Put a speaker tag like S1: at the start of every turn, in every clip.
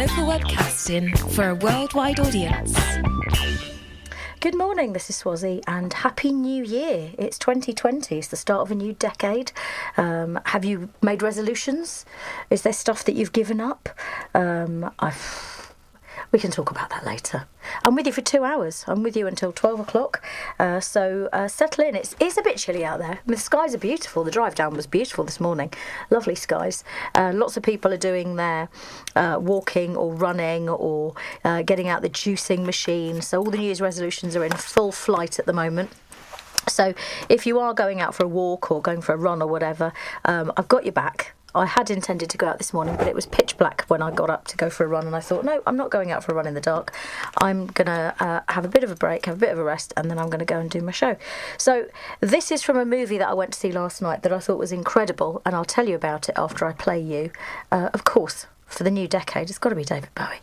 S1: Local webcasting for a worldwide audience.
S2: Good morning, this is Swazi, and Happy New Year. It's 2020, it's the start of a new decade. Have you made resolutions? Is there stuff that you've given up? We can talk about that later. I'm with you for 2 hours. I'm with you until 12 o'clock. So settle in. It's a bit chilly out there. I mean, the skies are beautiful. The drive down was beautiful this morning. Lovely skies. Lots of people are doing their walking or running or getting out the juicing machine. So all the New Year's resolutions are in full flight at the moment. So if you are going out for a walk or going for a run or whatever, I've got your back. I had intended to go out this morning, but it was pitch black when I got up to go for a run, and I thought, no, I'm not going out for a run in the dark. I'm going to have a bit of a break, have a bit of a rest, and then I'm going to go and do my show. So this is from a movie that I went to see last night that I thought was incredible, and I'll tell you about it after I play you. Of course, for the new decade, it's got to be David Bowie.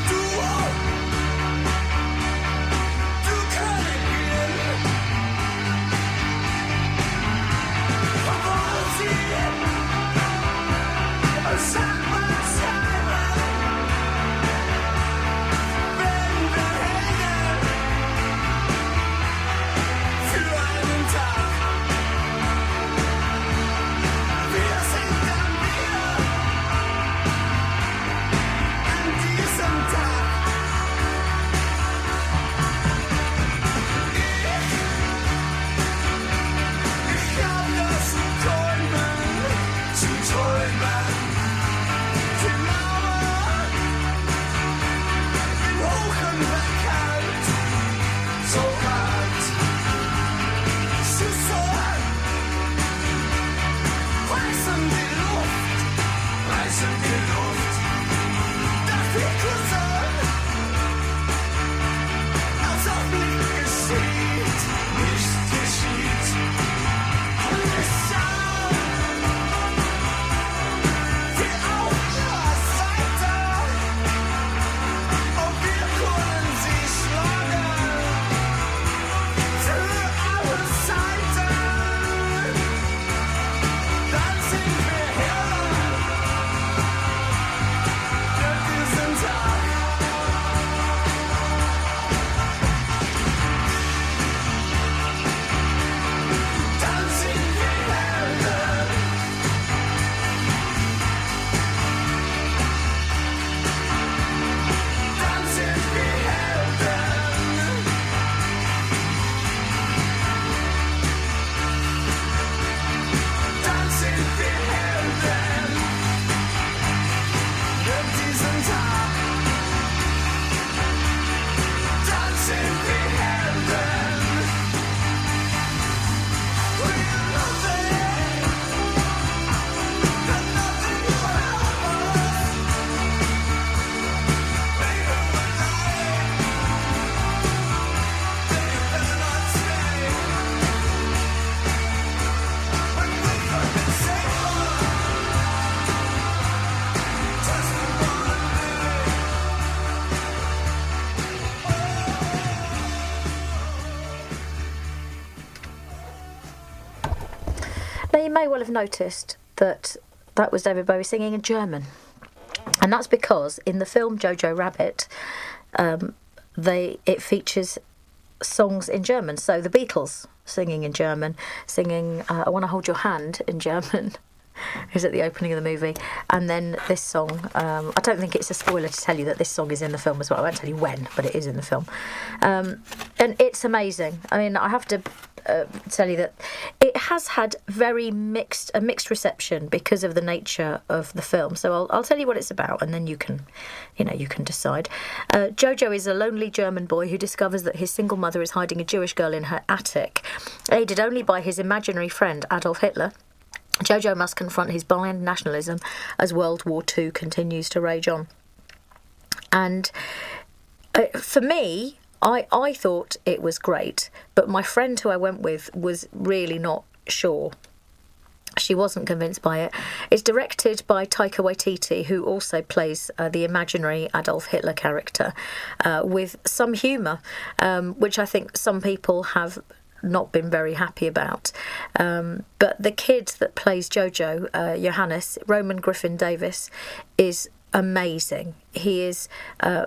S3: Du
S2: Now, you may well have noticed that that was David Bowie singing in German. And that's because in the film Jojo Rabbit, it features songs in German. So the Beatles singing in German, singing I Want to Hold Your Hand in German, is at the opening of the movie. And then this song, I don't think it's a spoiler to tell you that this song is in the film as well. I won't tell you when, but it is in the film. And it's amazing. I mean, I have to tell you that it has had a mixed reception because of the nature of the film. So I'll tell you what it's about, and then you can decide. Jojo is a lonely German boy who discovers that his single mother is hiding a Jewish girl in her attic. Aided only by his imaginary friend Adolf Hitler, Jojo must confront his blind nationalism as World War II continues to rage on. And for me, I thought it was great, but my friend who I went with was really not sure. She wasn't convinced by it. It's directed by Taika Waititi, who also plays the imaginary Adolf Hitler character, with some humour, which I think some people have not been very happy about. But the kid that plays Jojo, Johannes, Roman Griffin Davis, is amazing. He is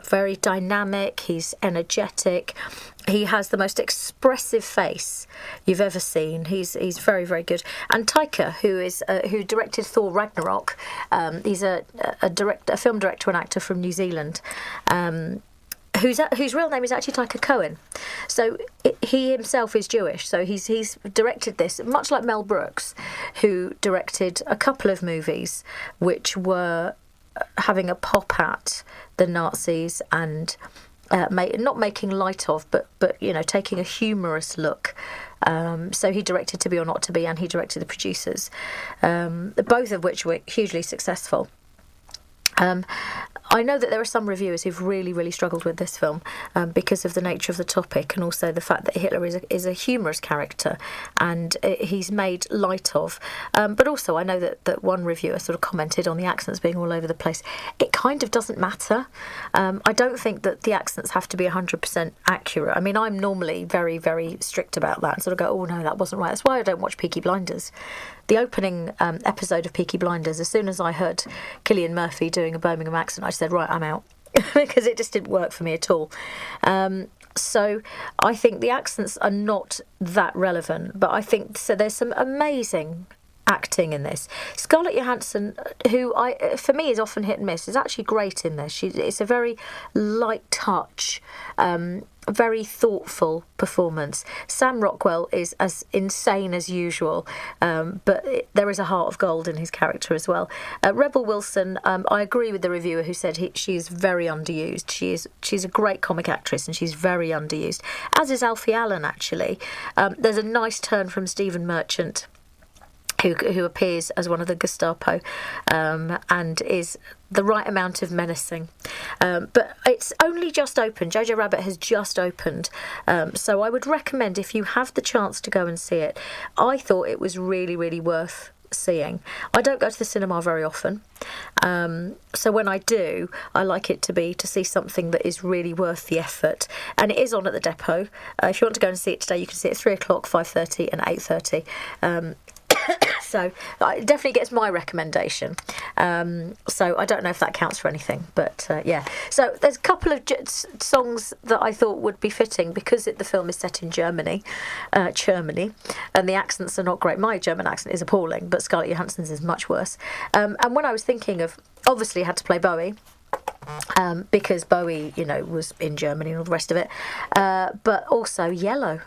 S2: very dynamic, he's energetic, he has the most expressive face you've ever seen. He's very, very good. And Taika, who directed Thor Ragnarok, he's a film director and actor from New Zealand, whose real name is actually Taika Cohen. So he himself is Jewish, so he's directed this, much like Mel Brooks, who directed a couple of movies which were having a pop at the Nazis and not making light of, but taking a humorous look. So he directed To Be or Not to Be, and he directed The Producers, both of which were hugely successful. I know that there are some reviewers who've really, really struggled with this film because of the nature of the topic, and also the fact that Hitler is a humorous character and he's made light of. But also I know that one reviewer sort of commented on the accents being all over the place. It kind of doesn't matter. I don't think that the accents have to be 100% accurate. I mean, I'm normally very, very strict about that and sort of go, oh no, that wasn't right. That's why I don't watch Peaky Blinders. The opening episode of Peaky Blinders, as soon as I heard Cillian Murphy doing a Birmingham accent, I said, right, I'm out, because it just didn't work for me at all. So I think the accents are not that relevant, but I think so there's some amazing acting in this. Scarlett Johansson, who for me is often hit and miss, is actually great in this. It's a very light touch, very thoughtful performance. Sam Rockwell is as insane as usual, but there is a heart of gold in his character as well. Rebel Wilson, I agree with the reviewer who said she's very underused. She's a great comic actress and she's very underused, as is Alfie Allen actually. There's a nice turn from Stephen Merchant, who appears as one of the Gestapo, and is the right amount of menacing. But it's only just opened. Jojo Rabbit has just opened. So I would recommend, if you have the chance to go and see it, I thought it was really, really worth seeing. I don't go to the cinema very often. So when I do, I like it to see something that is really worth the effort. And it is on at the depot. If you want to go and see it today, you can see it at 3 o'clock, 5:30 and 8:30. So it definitely gets my recommendation. So I don't know if that counts for anything, but yeah. So there's a couple of songs that I thought would be fitting because the film is set in Germany, and the accents are not great. My German accent is appalling, but Scarlett Johansson's is much worse. And when I was thinking of, obviously I had to play Bowie, because Bowie, was in Germany and all the rest of it, but also Yellow.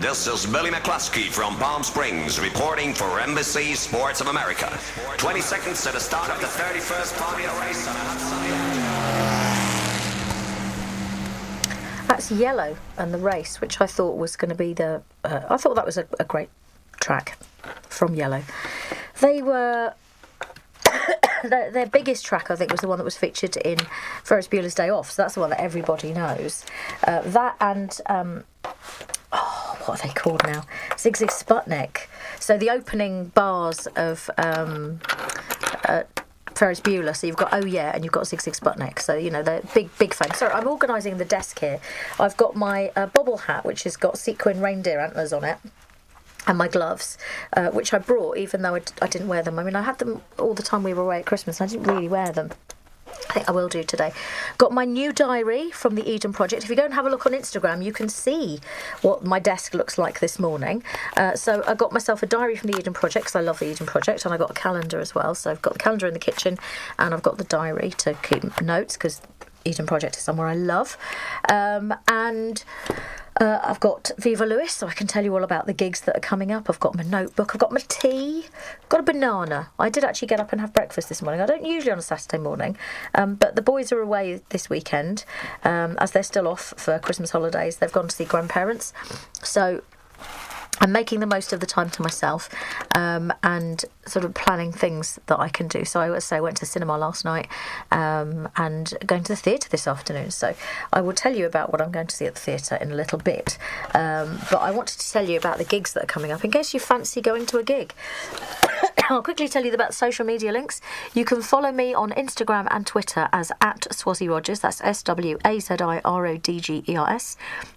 S3: This is Billy McCluskey from Palm Springs reporting for NBC Sports of America. 20 seconds to the start of the 31st Formula race on a hot sunny afternoon.
S2: That's Yellow and the Race, which I thought was going to be I thought that was a great track from Yellow. They were... their biggest track, I think, was the one that was featured in Ferris Bueller's Day Off, so that's the one that everybody knows. That and... what are they called now? Zig Zig Sputnik. So the opening bars of Ferris Bueller. So you've got Oh Yeah and you've got Zig Zig Sputnik. So, you know, they're big fans. Sorry, I'm organising the desk here. I've got my bobble hat, which has got sequin reindeer antlers on it, and my gloves, which I brought even though I didn't wear them. I mean, I had them all the time we were away at Christmas, and I didn't really wear them. I think I will do today. Got my new diary from the Eden Project. If you go and have a look on Instagram, you can see what my desk looks like this morning. So I got myself a diary from the Eden Project because I love the Eden Project, and I got a calendar as well. So I've got the calendar in the kitchen, and I've got the diary to keep notes because Eden Project is somewhere I love. I've got Viva Lewes, so I can tell you all about the gigs that are coming up. I've got my notebook, I've got my tea, got a banana. I did actually get up and have breakfast this morning. I don't usually on a Saturday morning, but the boys are away this weekend, as they're still off for Christmas holidays. They've gone to see grandparents, so I'm making the most of the time to myself, and sort of planning things that I can do. So I always say I went to the cinema last night, and going to the theatre this afternoon. So I will tell you about what I'm going to see at the theatre in a little bit. But I wanted to tell you about the gigs that are coming up in case you fancy going to a gig. I'll quickly tell you about the social media links. You can follow me on Instagram and Twitter as @SwaziRogers. That's SwaziRodgers.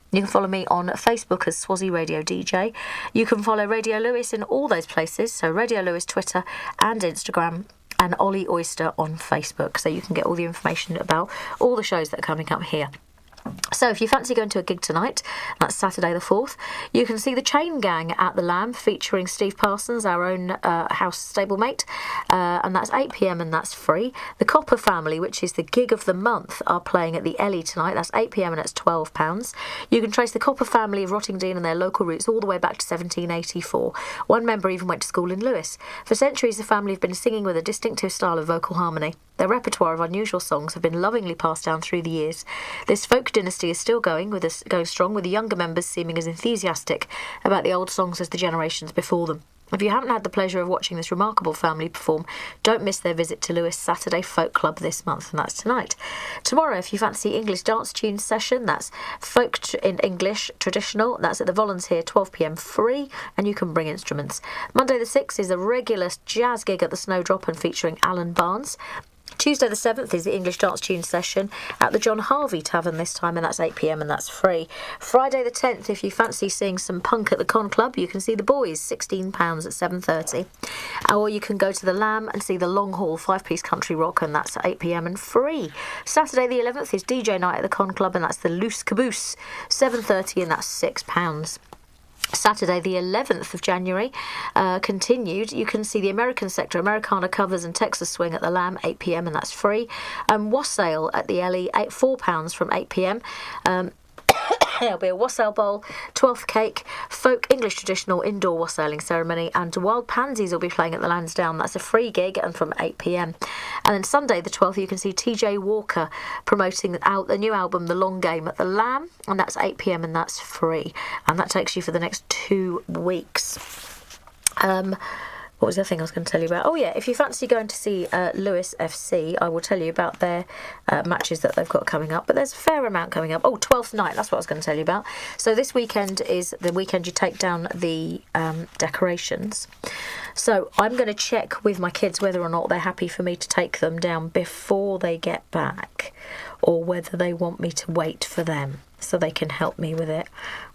S2: You can follow me on Facebook as Swazi Radio DJ. You can follow Radio Lewes in all those places, so Radio Lewes Twitter and Instagram, and Ollie Oyster on Facebook, so you can get all the information about all the shows that are coming up here. So if you fancy going to a gig tonight, that's Saturday the 4th, you can see the Chain Gang at the Lamb featuring Steve Parsons, our own house stablemate, and that's 8 p.m. and that's free. The Copper Family, which is the gig of the month, are playing at the Ellie tonight. That's 8 p.m. and it's £12. You can trace the Copper family of Rottingdean and their local roots all the way back to 1784. One member even went to school in Lewes. For centuries, the family have been singing with a distinctive style of vocal harmony. Their repertoire of unusual songs have been lovingly passed down through the years. This folk dynasty is still going strong, with the younger members seeming as enthusiastic about the old songs as the generations before them. If you haven't had the pleasure of watching this remarkable family perform, don't miss their visit to Lewes Saturday Folk Club this month, and that's tonight. Tomorrow, if you fancy English dance tunes session, that's folk in English traditional. That's at the Volunteer, 12 p.m. free, and you can bring instruments. Monday the 6th is a regular jazz gig at the Snowdrop and featuring Alan Barnes. Tuesday the 7th is the English Dance Tune session at the John Harvey Tavern this time, and that's 8 p.m. and that's free. Friday the 10th, if you fancy seeing some punk at the Con Club, you can see the Boys, £16 at 7:30. Or you can go to the Lamb and see the Long Haul 5-piece country rock, and that's at 8 p.m. and free. Saturday the 11th is DJ night at the Con Club, and that's the Loose Caboose, 7:30, and that's £6. Saturday the 11th of January continued. You can see the American Sector, Americana Covers and Texas Swing at the Lamb, 8 p.m. and that's free. Wassail at the Ellie, £4 from 8 p.m. There'll be a wassail bowl, 12th cake, folk English traditional indoor wassailing ceremony, and Wild Pansies will be playing at the Lansdowne. That's a free gig and from 8 p.m. And then Sunday the 12th, you can see TJ Walker promoting the new album The Long Game at the Lamb, and that's 8 p.m. and that's free. And that takes you for the next 2 weeks. What was the other thing I was going to tell you about? Oh yeah, if you fancy going to see Lewes FC, I will tell you about their matches that they've got coming up. But there's a fair amount coming up. Oh, 12th night, that's what I was going to tell you about. So this weekend is the weekend you take down the decorations. So I'm going to check with my kids whether or not they're happy for me to take them down before they get back, or whether they want me to wait for them so they can help me with it.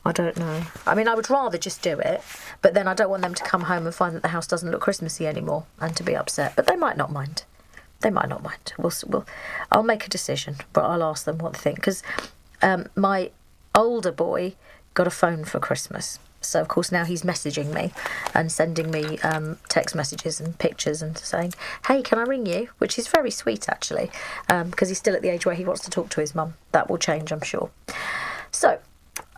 S2: I don't know. I mean, I would rather just do it, but then I don't want them to come home and find that the house doesn't look Christmassy anymore and to be upset. But they might not mind. They might not mind. I'll make a decision, but I'll ask them what they think. Because my older boy got a phone for Christmas. So, of course, now he's messaging me and sending me text messages and pictures and saying, hey, can I ring you? Which is very sweet, actually, because he's still at the age where he wants to talk to his mum. That will change, I'm sure. So,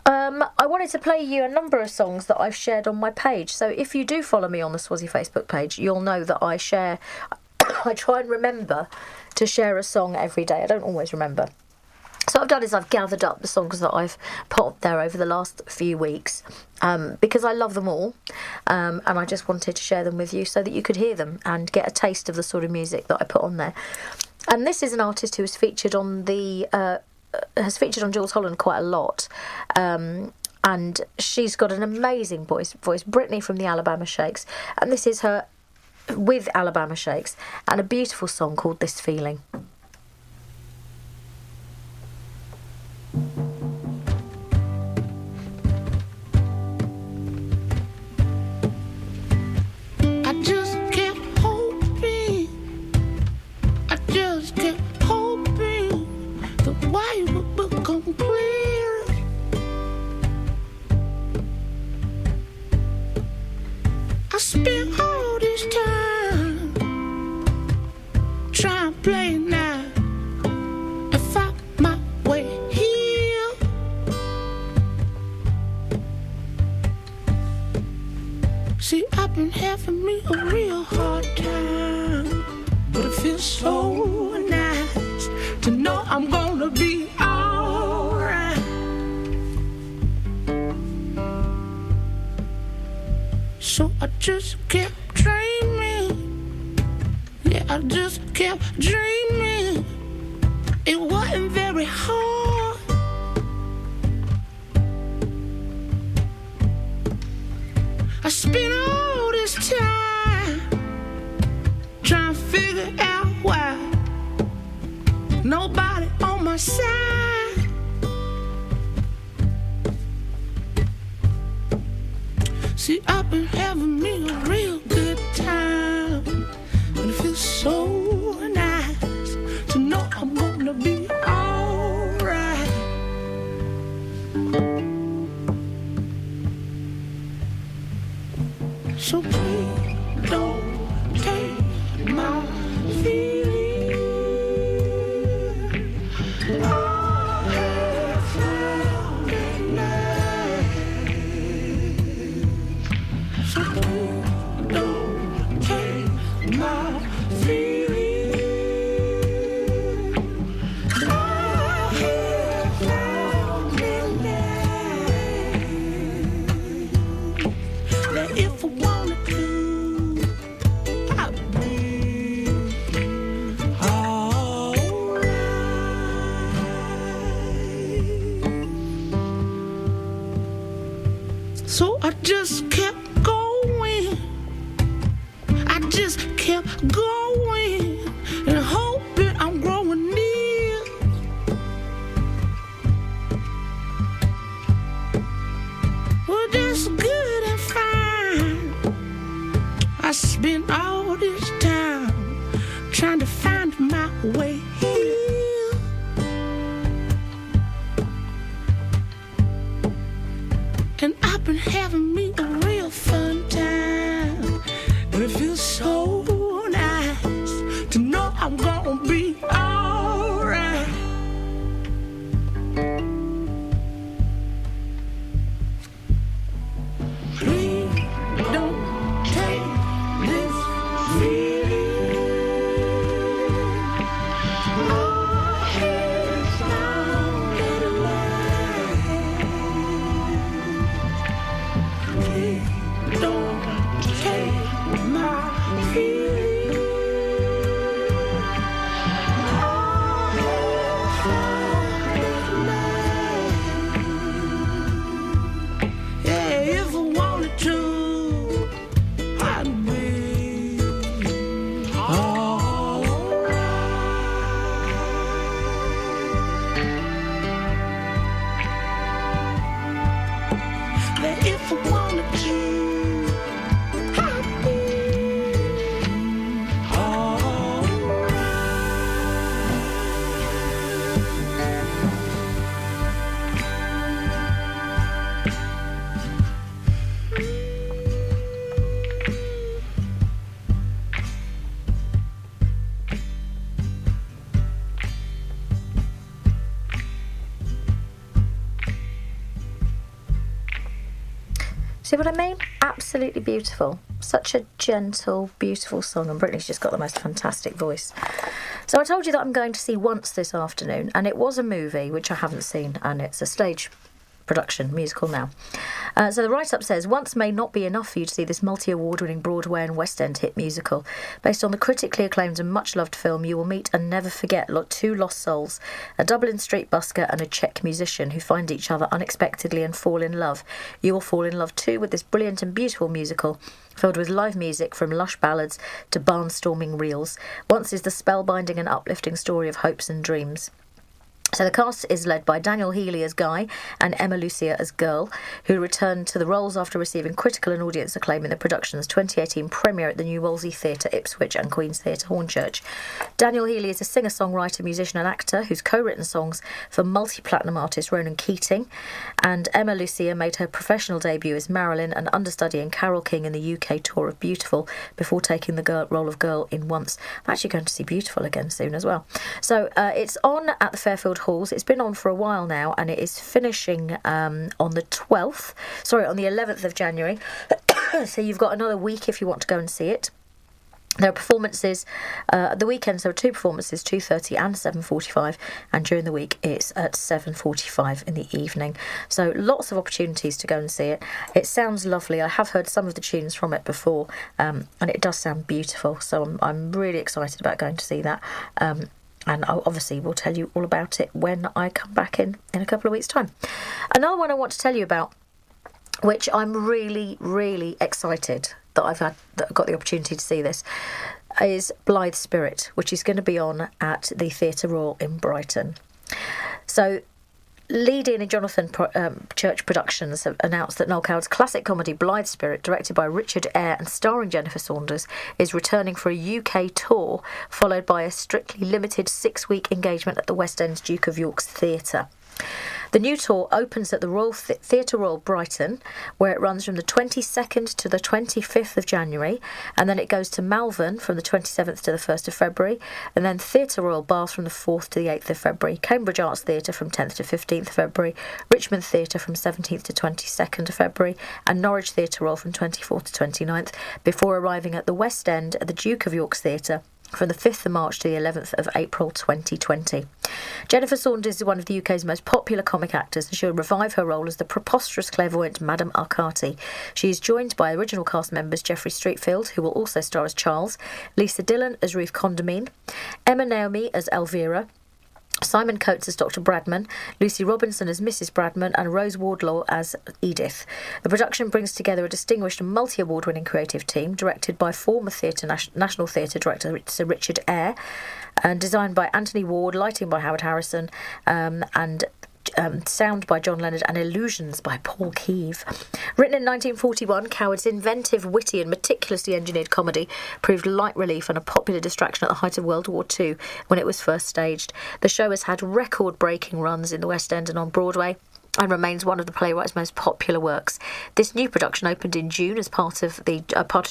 S2: I wanted to play you a number of songs that I've shared on my page. So if you do follow me on the Swazi Facebook page, you'll know that I try and remember to share a song every day. I don't always remember. So what I've done is I've gathered up the songs that I've put up there over the last few weeks, because I love them all, and I just wanted to share them with you so that you could hear them and get a taste of the sort of music that I put on there. And this is an artist who has featured on Jules Holland quite a lot. and she's got an amazing voice. Brittany from the Alabama Shakes, and this is her with Alabama Shakes, and a beautiful song called This Feeling.
S4: I spent all this time trying to play now and find my way here. See, I've been having me a real hard time, but it feels so nice to know I'm gonna be alright. So I just kept dreaming. Yeah, I just kept dreaming. It wasn't very hard. I spent all this time trying to figure out why nobody on my side. See, I've been having me a real good time, and it feels so nice to know I'm gonna be alright. So please don't take my feelings. I have found it now. So please don't take my feelings. I have found it now. That if I wanted to, I'd be alright. So I just kept going. I just kept going and hoping I'm growing near. Well, that's good and fine. I spent all this time trying to find my way here. And I've been having me a real fun time, and it feels so nice to know I'm gonna be alright. Please don't take this feeling. I have found it alive. Please don't take my feelings. I have found it alive. Yeah, if I wanted to, I'd be alright. That if I wanted to, I'd be
S2: See what I mean? Absolutely beautiful. Such a gentle, beautiful song, and Brittany's just got the most fantastic voice. So I told you that I'm going to see Once this afternoon, and it was a movie, which I haven't seen, and it's a stage musical now. So the write-up says, once may not be enough for you to see this multi-award-winning Broadway and West End hit musical. Based on the critically acclaimed and much-loved film, you will meet and never forget two lost souls, a Dublin street busker and a Czech musician who find each other unexpectedly and fall in love. You will fall in love too with this brilliant and beautiful musical, filled with live music from lush ballads to barnstorming reels. Once is the spellbinding and uplifting story of hopes and dreams. So the cast is led by Daniel Healy as Guy and Emma Lucia as Girl, who returned to the roles after receiving critical and audience acclaim in the production's 2018 premiere at the New Wolsey Theatre, Ipswich and Queen's Theatre, Hornchurch. Daniel Healy is a singer-songwriter, musician and actor who's co-written songs for multi-platinum artist Ronan Keating, and Emma Lucia made her professional debut as Marilyn, an understudy in Carole King in the UK tour of Beautiful, before taking the role of Girl in Once. I'm actually going to see Beautiful again soon as well. So it's on at the Fairfield Halls. It's been on for a while now, and it is finishing on the 11th of January. So you've got another week if you want to go and see it. There are performances at the weekends. There are two performances, 2:30 and 7:45, and during the week it's at 7:45 in the evening. So lots of opportunities to go and see it. It sounds lovely. I have heard some of the tunes from it before, and it does sound beautiful. So I'm really excited about going to see that. And obviously we'll tell you all about it when I come back in a couple of weeks' time. Another one I want to tell you about, which I'm really, really excited that I've got the opportunity to see this, is Blithe Spirit, which is going to be on at the Theatre Royal in Brighton. So Lee Dean and Jonathan Church Productions have announced that Noel Coward's classic comedy Blithe Spirit, directed by Richard Eyre and starring Jennifer Saunders, is returning for a UK tour, followed by a strictly limited 6-week engagement at the West End's Duke of York's Theatre. The new tour opens at the Royal Theatre Royal Brighton, where it runs from the 22nd to the 25th of January, and then it goes to Malvern from the 27th to the 1st of February, and then Theatre Royal Bath from the 4th to the 8th of February, Cambridge Arts Theatre from 10th to 15th of February, Richmond Theatre from 17th to 22nd of February, and Norwich Theatre Royal from 24th to 29th, before arriving at the West End at the Duke of York's Theatre from the 5th of March to the 11th of April 2020. Jennifer Saunders is one of the UK's most popular comic actors, and she'll revive her role as the preposterous clairvoyant Madame Arcati. She is joined by original cast members Geoffrey Streatfield, who will also star as Charles, Lisa Dillon as Ruth Condamine, Emma Naomi as Elvira, Simon Coates as Dr. Bradman, Lucy Robinson as Mrs. Bradman, and Rose Wardlaw as Edith. The production brings together a distinguished and multi-award-winning creative team, directed by former National Theatre director Sir Richard Eyre, and designed by Anthony Ward, lighting by Howard Harrison, and sound by John Leonard, and illusions by Paul Keeve. Written in 1941, Coward's inventive, witty and meticulously engineered comedy proved light relief and a popular distraction at the height of World War II when it was first staged. The show has had record-breaking runs in the West End and on Broadway, and remains one of the playwright's most popular works. This new production opened in June as part of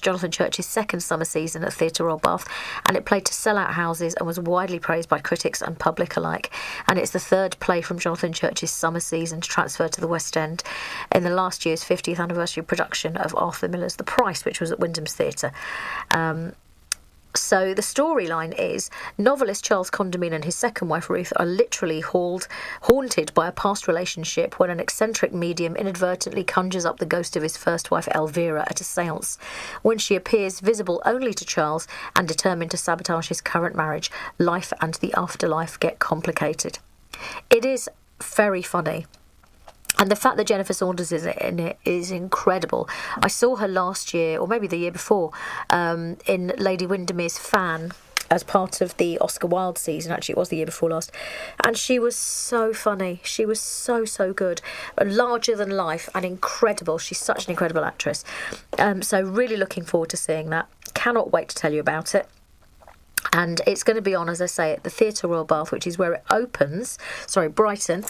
S2: Jonathan Church's second summer season at Theatre Royal Bath, and it played to sell-out houses and was widely praised by critics and public alike. And it's the third play from Jonathan Church's summer season to transfer to the West End in the last year's 50th anniversary production of Arthur Miller's The Price, which was at Wyndham's Theatre. So the storyline is novelist Charles Condamine and his second wife Ruth are literally haunted by a past relationship when an eccentric medium inadvertently conjures up the ghost of his first wife Elvira at a séance. When she appears visible only to Charles and determined to sabotage his current marriage, life and the afterlife get complicated. It is very funny. And the fact that Jennifer Saunders is in it is incredible. I saw her last year, or maybe the year before, in Lady Windermere's Fan as part of the Oscar Wilde season. Actually, it was the year before last. And she was so funny. She was so, so good. Larger than life and incredible. She's such an incredible actress. So really looking forward to seeing that. Cannot wait to tell you about it. And it's going to be on, as I say, at the Theatre Royal Bath, which is where it opens. Sorry, Brighton.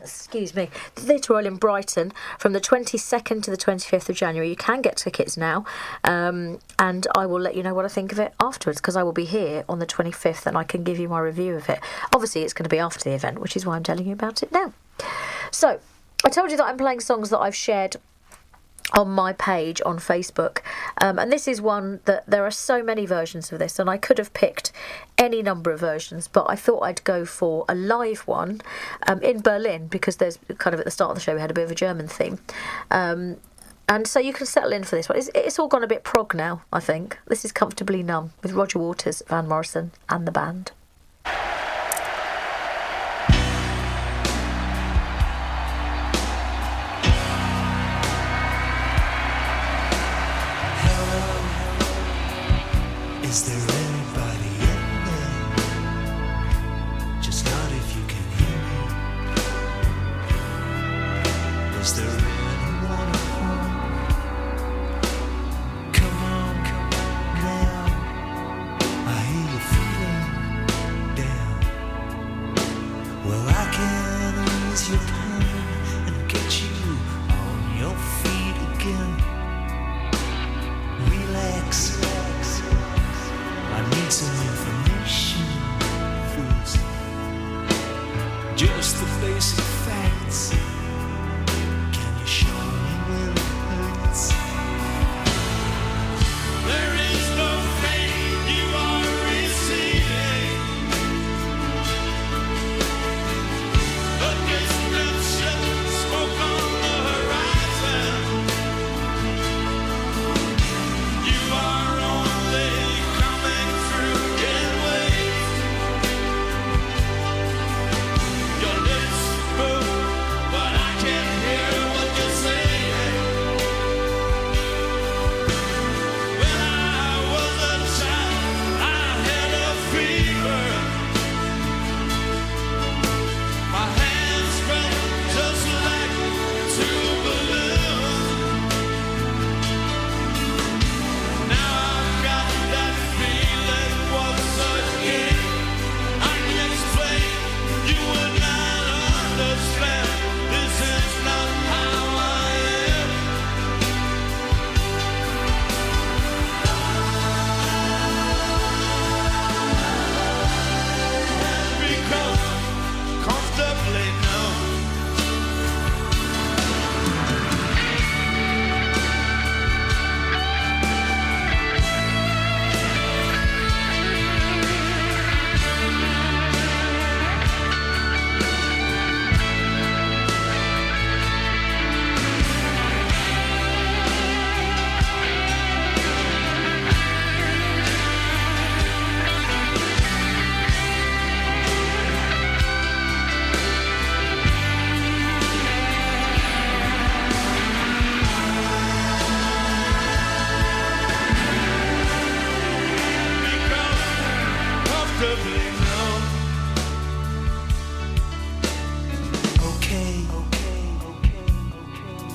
S2: Excuse me. The Theatre Royal in Brighton from the 22nd to the 25th of January. You can get tickets now, and I will let you know what I think of it afterwards, because I will be here on the 25th and I can give you my review of it. Obviously, it's going to be after the event, which is why I'm telling you about it now. So, I told you that I'm playing songs that I've shared on my page on Facebook, and this is one that there are so many versions of this, and I could have picked any number of versions, but I thought I'd go for a live one in Berlin, because there's kind of at the start of the show we had a bit of a German theme, and so you can settle in for this one. It's all gone a bit prog now, I think. This is Comfortably Numb with Roger Waters, Van Morrison and the band.
S5: Is there anybody in there? Just not if you can hear me. Is there anyone at home? Come on now. I hear you feeling down. Well, I can ease your pain and get you on your feet again. Relax. I need some information first. Just the basic facts. Can you show me where it hurts? There is no pain you are receiving. The distant ship smoke on the horizon. You are only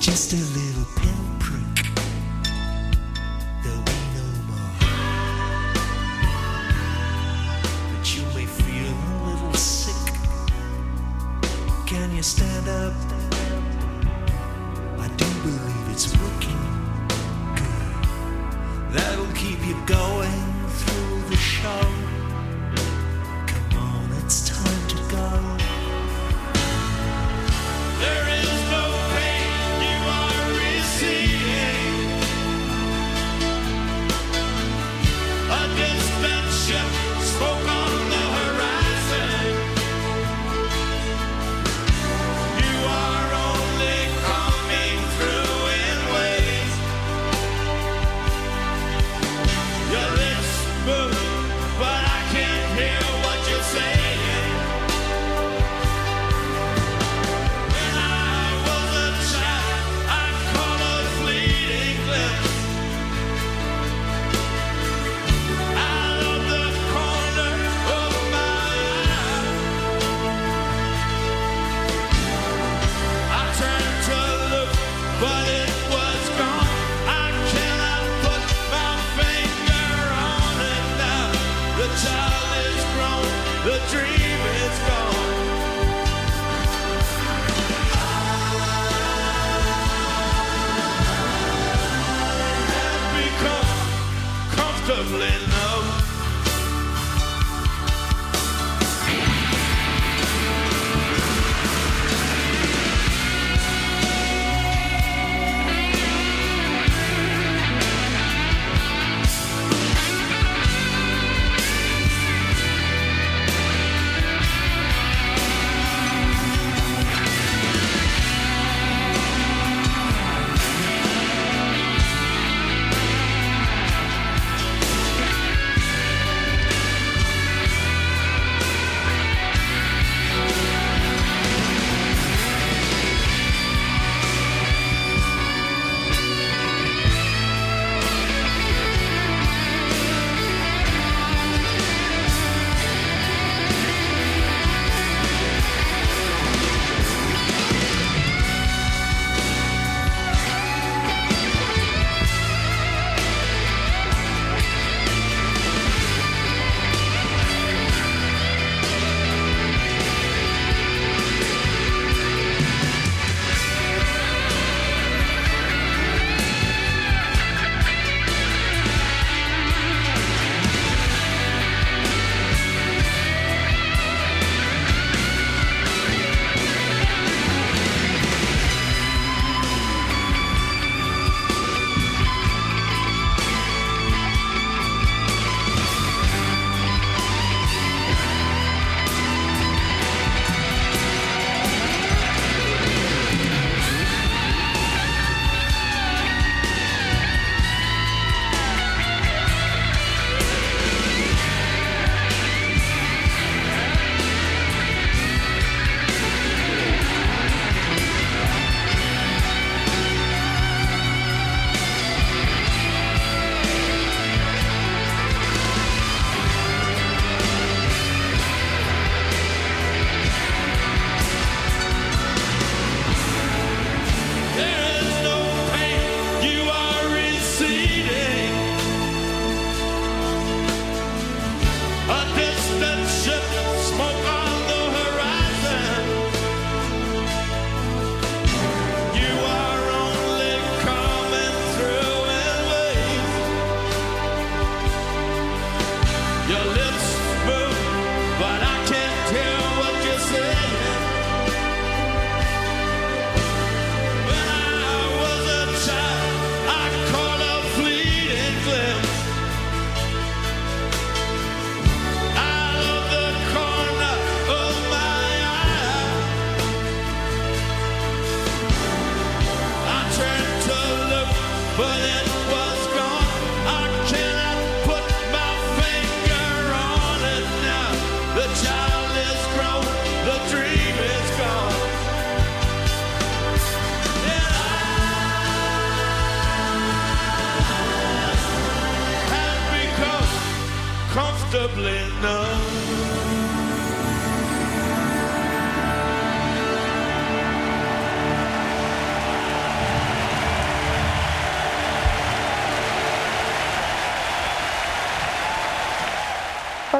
S5: just a little pinprick. There'll be no more. But you may feel a little sick. Can you stand up? I do believe it's working good. That'll keep you going through the show. Come on, it's time to go. There is no pain you are receiving. A distant ship spoke on the horizon. You are only coming through in waves. Your lips move, but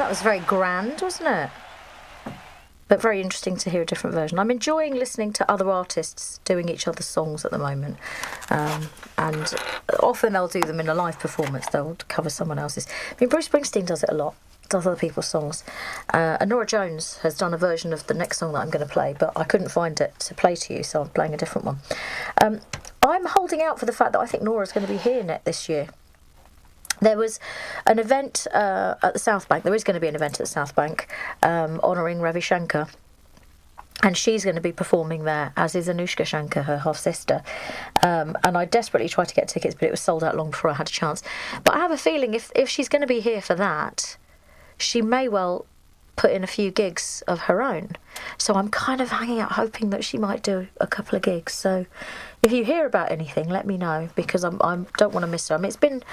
S2: That was very grand, wasn't it? But very interesting to hear a different version. I'm enjoying listening to other artists doing each other's songs at the moment. And often they'll do them in a live performance. They'll cover someone else's. I mean, Bruce Springsteen does it a lot. Does other people's songs. And Norah Jones has done a version of the next song that I'm going to play, but I couldn't find it to play to you, so I'm playing a different one. I'm holding out for the fact that I think Nora's going to be here this year. There was an event at the South Bank. There is going to be an event at the South Bank honouring Ravi Shankar. And she's going to be performing there, as is Anushka Shankar, her half-sister. And I desperately tried to get tickets, but it was sold out long before I had a chance. But I have a feeling if she's going to be here for that, she may well put in a few gigs of her own. So I'm kind of hanging out hoping that she might do a couple of gigs. So if you hear about anything, let me know, because I don't want to miss her. I mean, I think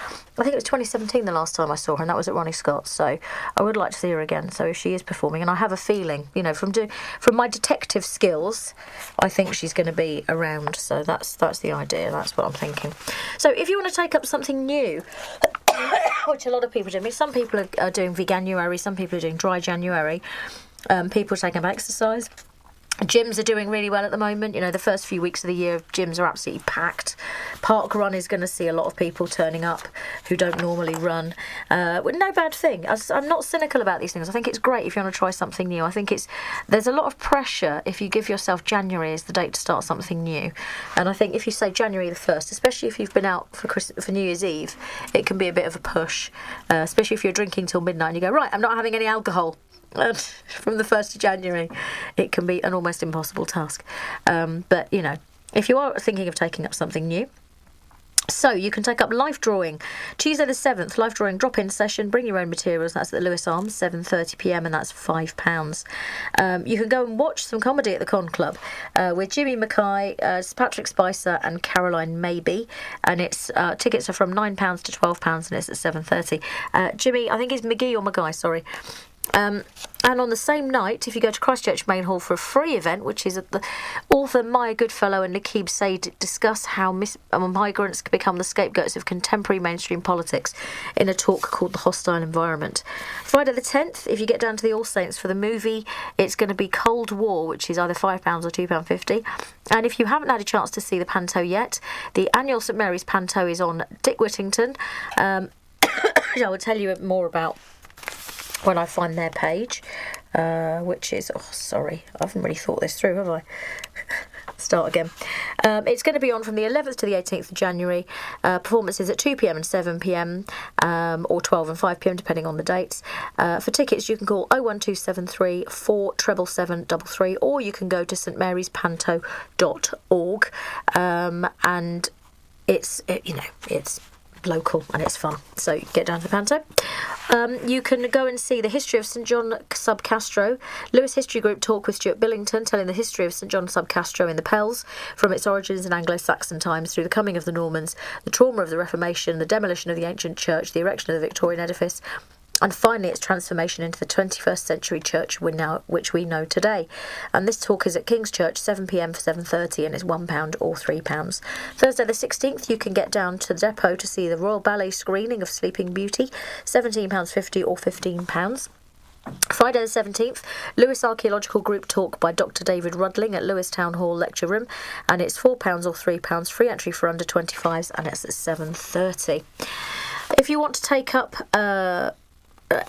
S2: it was 2017 the last time I saw her, and that was at Ronnie Scott's. So I would like to see her again. So if she is performing, and I have a feeling, from my detective skills, I think she's going to be around. So that's the idea. That's what I'm thinking. So if you want to take up something new, which a lot of people do. I mean, some people are doing Veganuary, some people are doing Dry January. People are taking up exercise. Gyms are doing really well at the moment. The first few weeks of the year, gyms are absolutely packed. Park Run is going to see a lot of people turning up who don't normally run. No bad thing. I'm not cynical about these things. I think it's great if you want to try something new. I think there's a lot of pressure if you give yourself January as the date to start something new. And I think if you say January the 1st, especially if you've been out for New Year's Eve, it can be a bit of a push, especially if you're drinking till midnight and you go, right, I'm not having any alcohol. From the 1st of January, it can be an almost impossible task. But, if you are thinking of taking up something new, so you can take up life drawing. Tuesday the 7th, life drawing drop-in session. Bring your own materials. That's at the Lewes Arms, 7:30pm, and that's £5. You can go and watch some comedy at the Con Club with Jimmy Mackay, Patrick Spicer, and Caroline Maybe. And it's tickets are from £9 to £12, and it's at 7:30. Jimmy, I think it's McGee or Mackay, sorry. And on the same night, if you go to Christchurch Main Hall for a free event, which is the author Maya Goodfellow and Nakeeb Said discuss how migrants become the scapegoats of contemporary mainstream politics in a talk called The Hostile Environment. Friday the 10th, if you get down to the All Saints for the movie, it's going to be Cold War, which is either £5 or £2.50. And if you haven't had a chance to see the Panto yet, the annual St Mary's Panto is on Dick Whittington. I will tell you more about when I find their page, which is, I haven't really thought this through, have I? Start again. It's going to be on from the 11th to the 18th of January. Performances at 2pm and 7pm, or 12 and 5pm, depending on the dates. For tickets, you can call 01273 47733, or you can go to stmaryspanto.org. And it's local and it's fun, so get down to the Panto. You can go and see the history of St John sub Castro. Lewes History Group talk with Stuart Billington, telling the history of St John sub Castro in the Pels, from its origins in Anglo-Saxon times through the coming of the Normans, the trauma of the Reformation, the demolition of the ancient church, the erection of the Victorian edifice, and finally its transformation into the 21st century church which we know today. And this talk is at King's Church, 7pm for 7:30, and it's £1 or £3. Thursday the 16th, you can get down to the depot to see the Royal Ballet screening of Sleeping Beauty, £17.50 or £15. Friday the 17th, Lewes Archaeological Group talk by Dr David Rudling at Lewes Town Hall Lecture Room, and it's £4 or £3, free entry for under 25s, and it's at 7:30. If you want to take up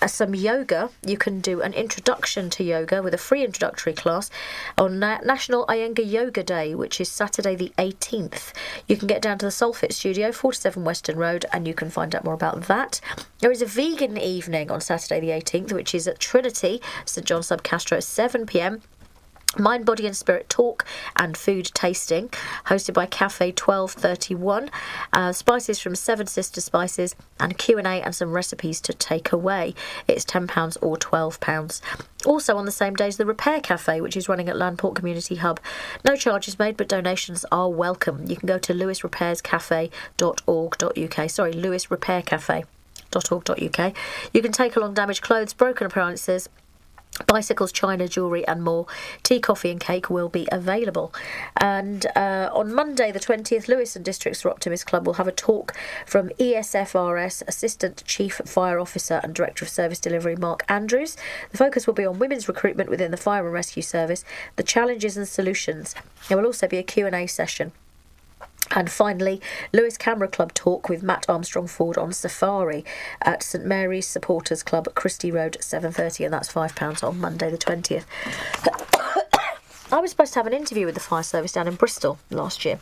S2: some yoga, you can do an introduction to yoga with a free introductory class on National Iyengar Yoga Day, which is Saturday the 18th. You can get down to the Solfit Studio, 47 Western Road, and you can find out more about that. There is a vegan evening on Saturday the 18th, which is at Trinity, St John sub Castro, at 7pm. Mind, Body and Spirit talk and food tasting, hosted by Cafe 1231. Spices from Seven Sister Spices, and Q&A and some recipes to take away. It's £10 or £12. Also on the same day is the Repair Cafe, which is running at Landport Community Hub. No charges made, but donations are welcome. You can go to lewisrepairscafe.org.uk. Sorry, lewisrepaircafe.org.uk. You can take along damaged clothes, broken appliances, Bicycles, china, jewellery and more. Tea, coffee and cake will be available. And on Monday the 20th, Lewes and Districts Optimist Club will have a talk from ESFRS Assistant Chief Fire Officer and Director of Service Delivery Mark Andrews. The focus will be on women's recruitment within the fire and rescue service, the challenges and solutions. There will also be a Q&A session. And finally, Lewes Camera Club talk with Matt Armstrong Ford on safari at St Mary's Supporters Club, Christie Road, 7:30, and that's £5 on Monday the 20th. I was supposed to have an interview with the fire service down in Bristol last year,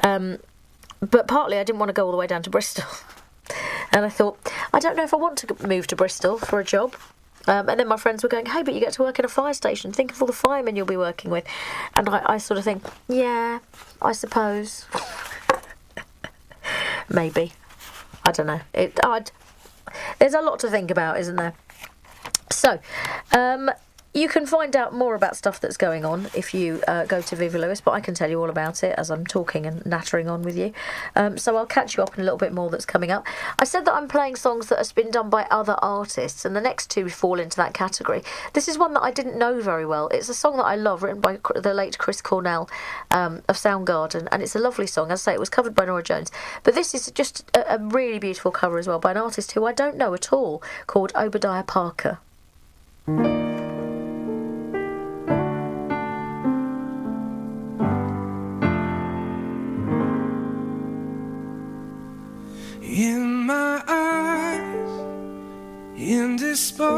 S2: but partly I didn't want to go all the way down to Bristol. And I thought, I don't know if I want to move to Bristol for a job. And then my friends were going, hey, but you get to work in a fire station. Think of all the firemen you'll be working with. And I sort of think, yeah, I suppose. Maybe. I don't know. There's a lot to think about, isn't there? So, you can find out more about stuff that's going on if you go to Viva Lewis, but I can tell you all about it as I'm talking and nattering on with you. So I'll catch you up in a little bit more that's coming up. I said that I'm playing songs that have been done by other artists, and the next two fall into that category. This is one that I didn't know very well. It's a song that I love, written by the late Chris Cornell of Soundgarden, and it's a lovely song. As I say, it was covered by Norah Jones. But this is just a really beautiful cover as well by an artist who I don't know at all, called Obadiah Parker.
S4: In my eyes, indisposed,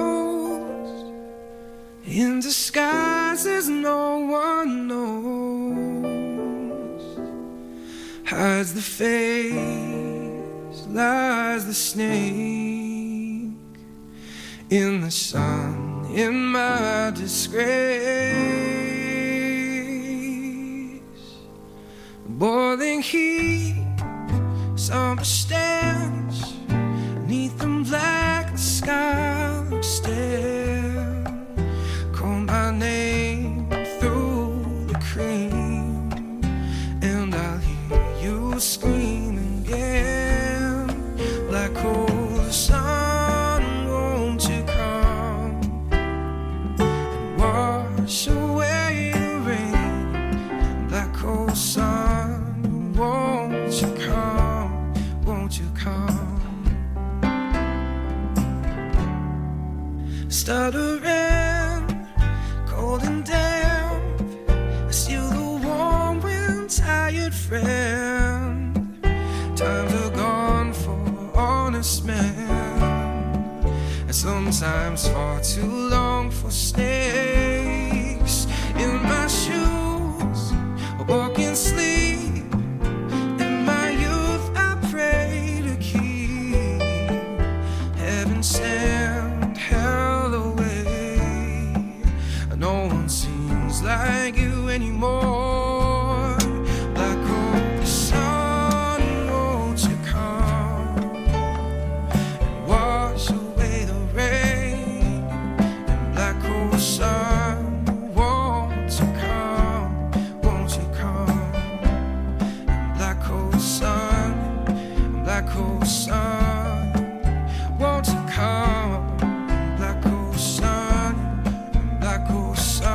S4: in disguises no one knows, hides the face, lies the snake, in the sun, in my disgrace, boiling heat, summer stench, neath them black sky stare, call my name through the cream, and I'll hear you scream again, like oh sun, won't you come and wash away the rain, like oh sun, won't you come? Won't you come? Stuttering, cold and damp, I steal the warm wind, tired friend. Times are gone for honest men, and sometimes far too long for snakes. In my shoes, I walk in sleep. Send hell away. No one seems like you anymore. Like oh sun, won't you come and wash away the rain? And like oh sun, won't you come? Won't you come? And like oh sun, like oh sun, won't you come, black old sun, black old sun.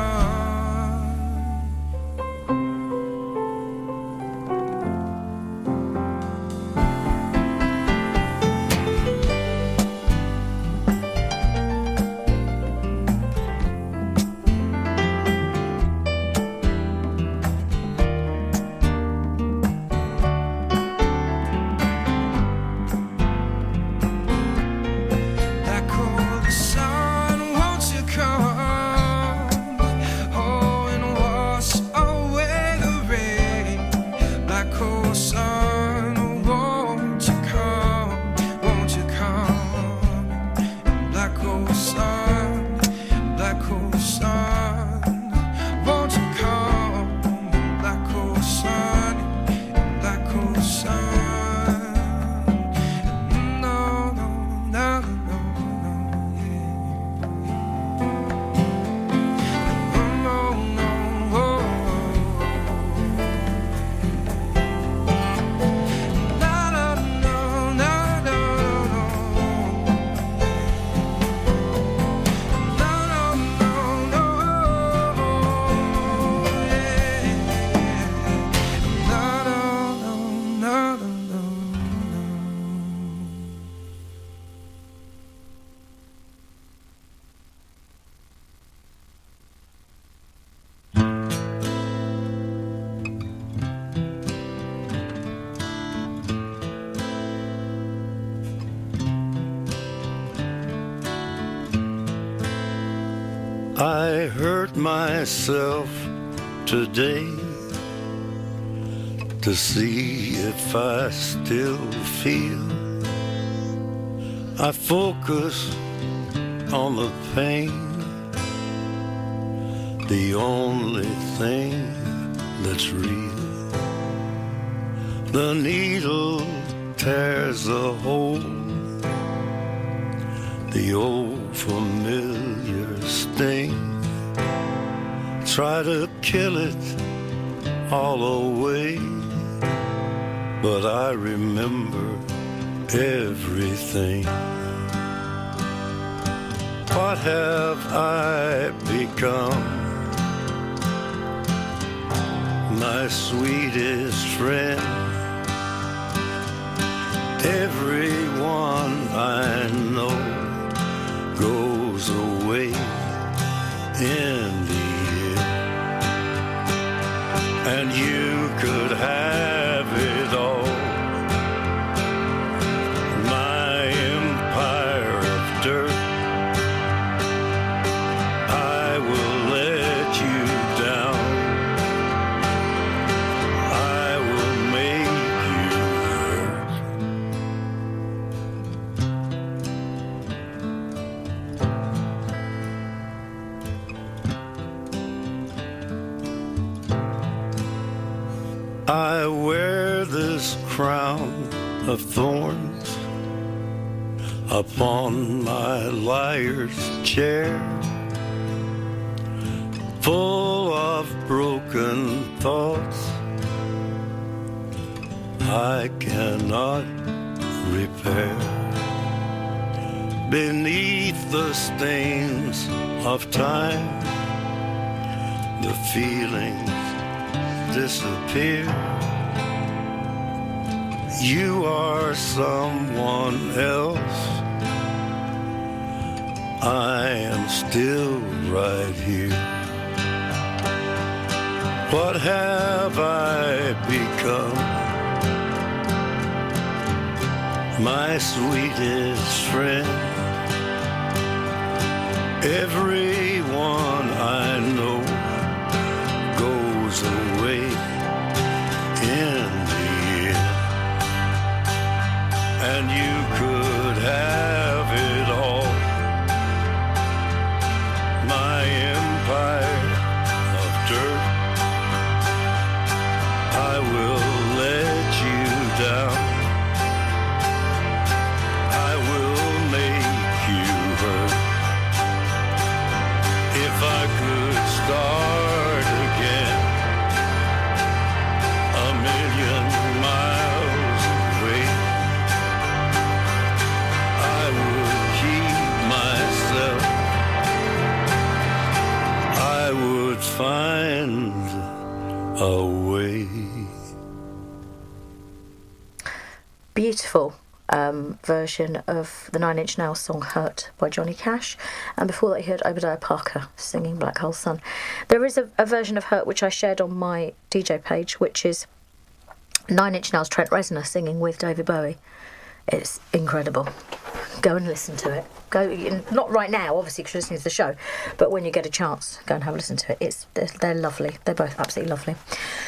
S5: I hurt myself today to see if I still feel. I focus on the pain, the only thing that's real. The needle tears a hole, the old familiar sting. Try to kill it all away, but I remember everything. What have I become? My sweetest friend. Everyone I know goes away in the end, and you could have it all. My empire of dirt, I will let you down. I will make you hurt. I wear this crown of thorns upon my liar's chair, full of broken thoughts I cannot repair. Beneath the stains of time, the feelings disappear. You are someone else. I am still right here. What have I become? My sweetest friend. Everyone I know goes away in the end, and you could have it all. My empire of dirt, I will let you down. I will make you hurt. If I could start again, a million miles away, I would keep myself. I would find a way.
S2: Beautiful version of the 9 Inch Nails song Hurt by Johnny Cash, and before that you heard Obadiah Parker singing Black Hole Sun. There is a version of Hurt which I shared on my DJ page, which is 9 Inch Nails Trent Reznor singing with David Bowie. It's incredible. Go and listen to it. Go, not right now, obviously, because you're listening to the show, but when you get a chance, go and have a listen to it. They're lovely. They're both absolutely lovely.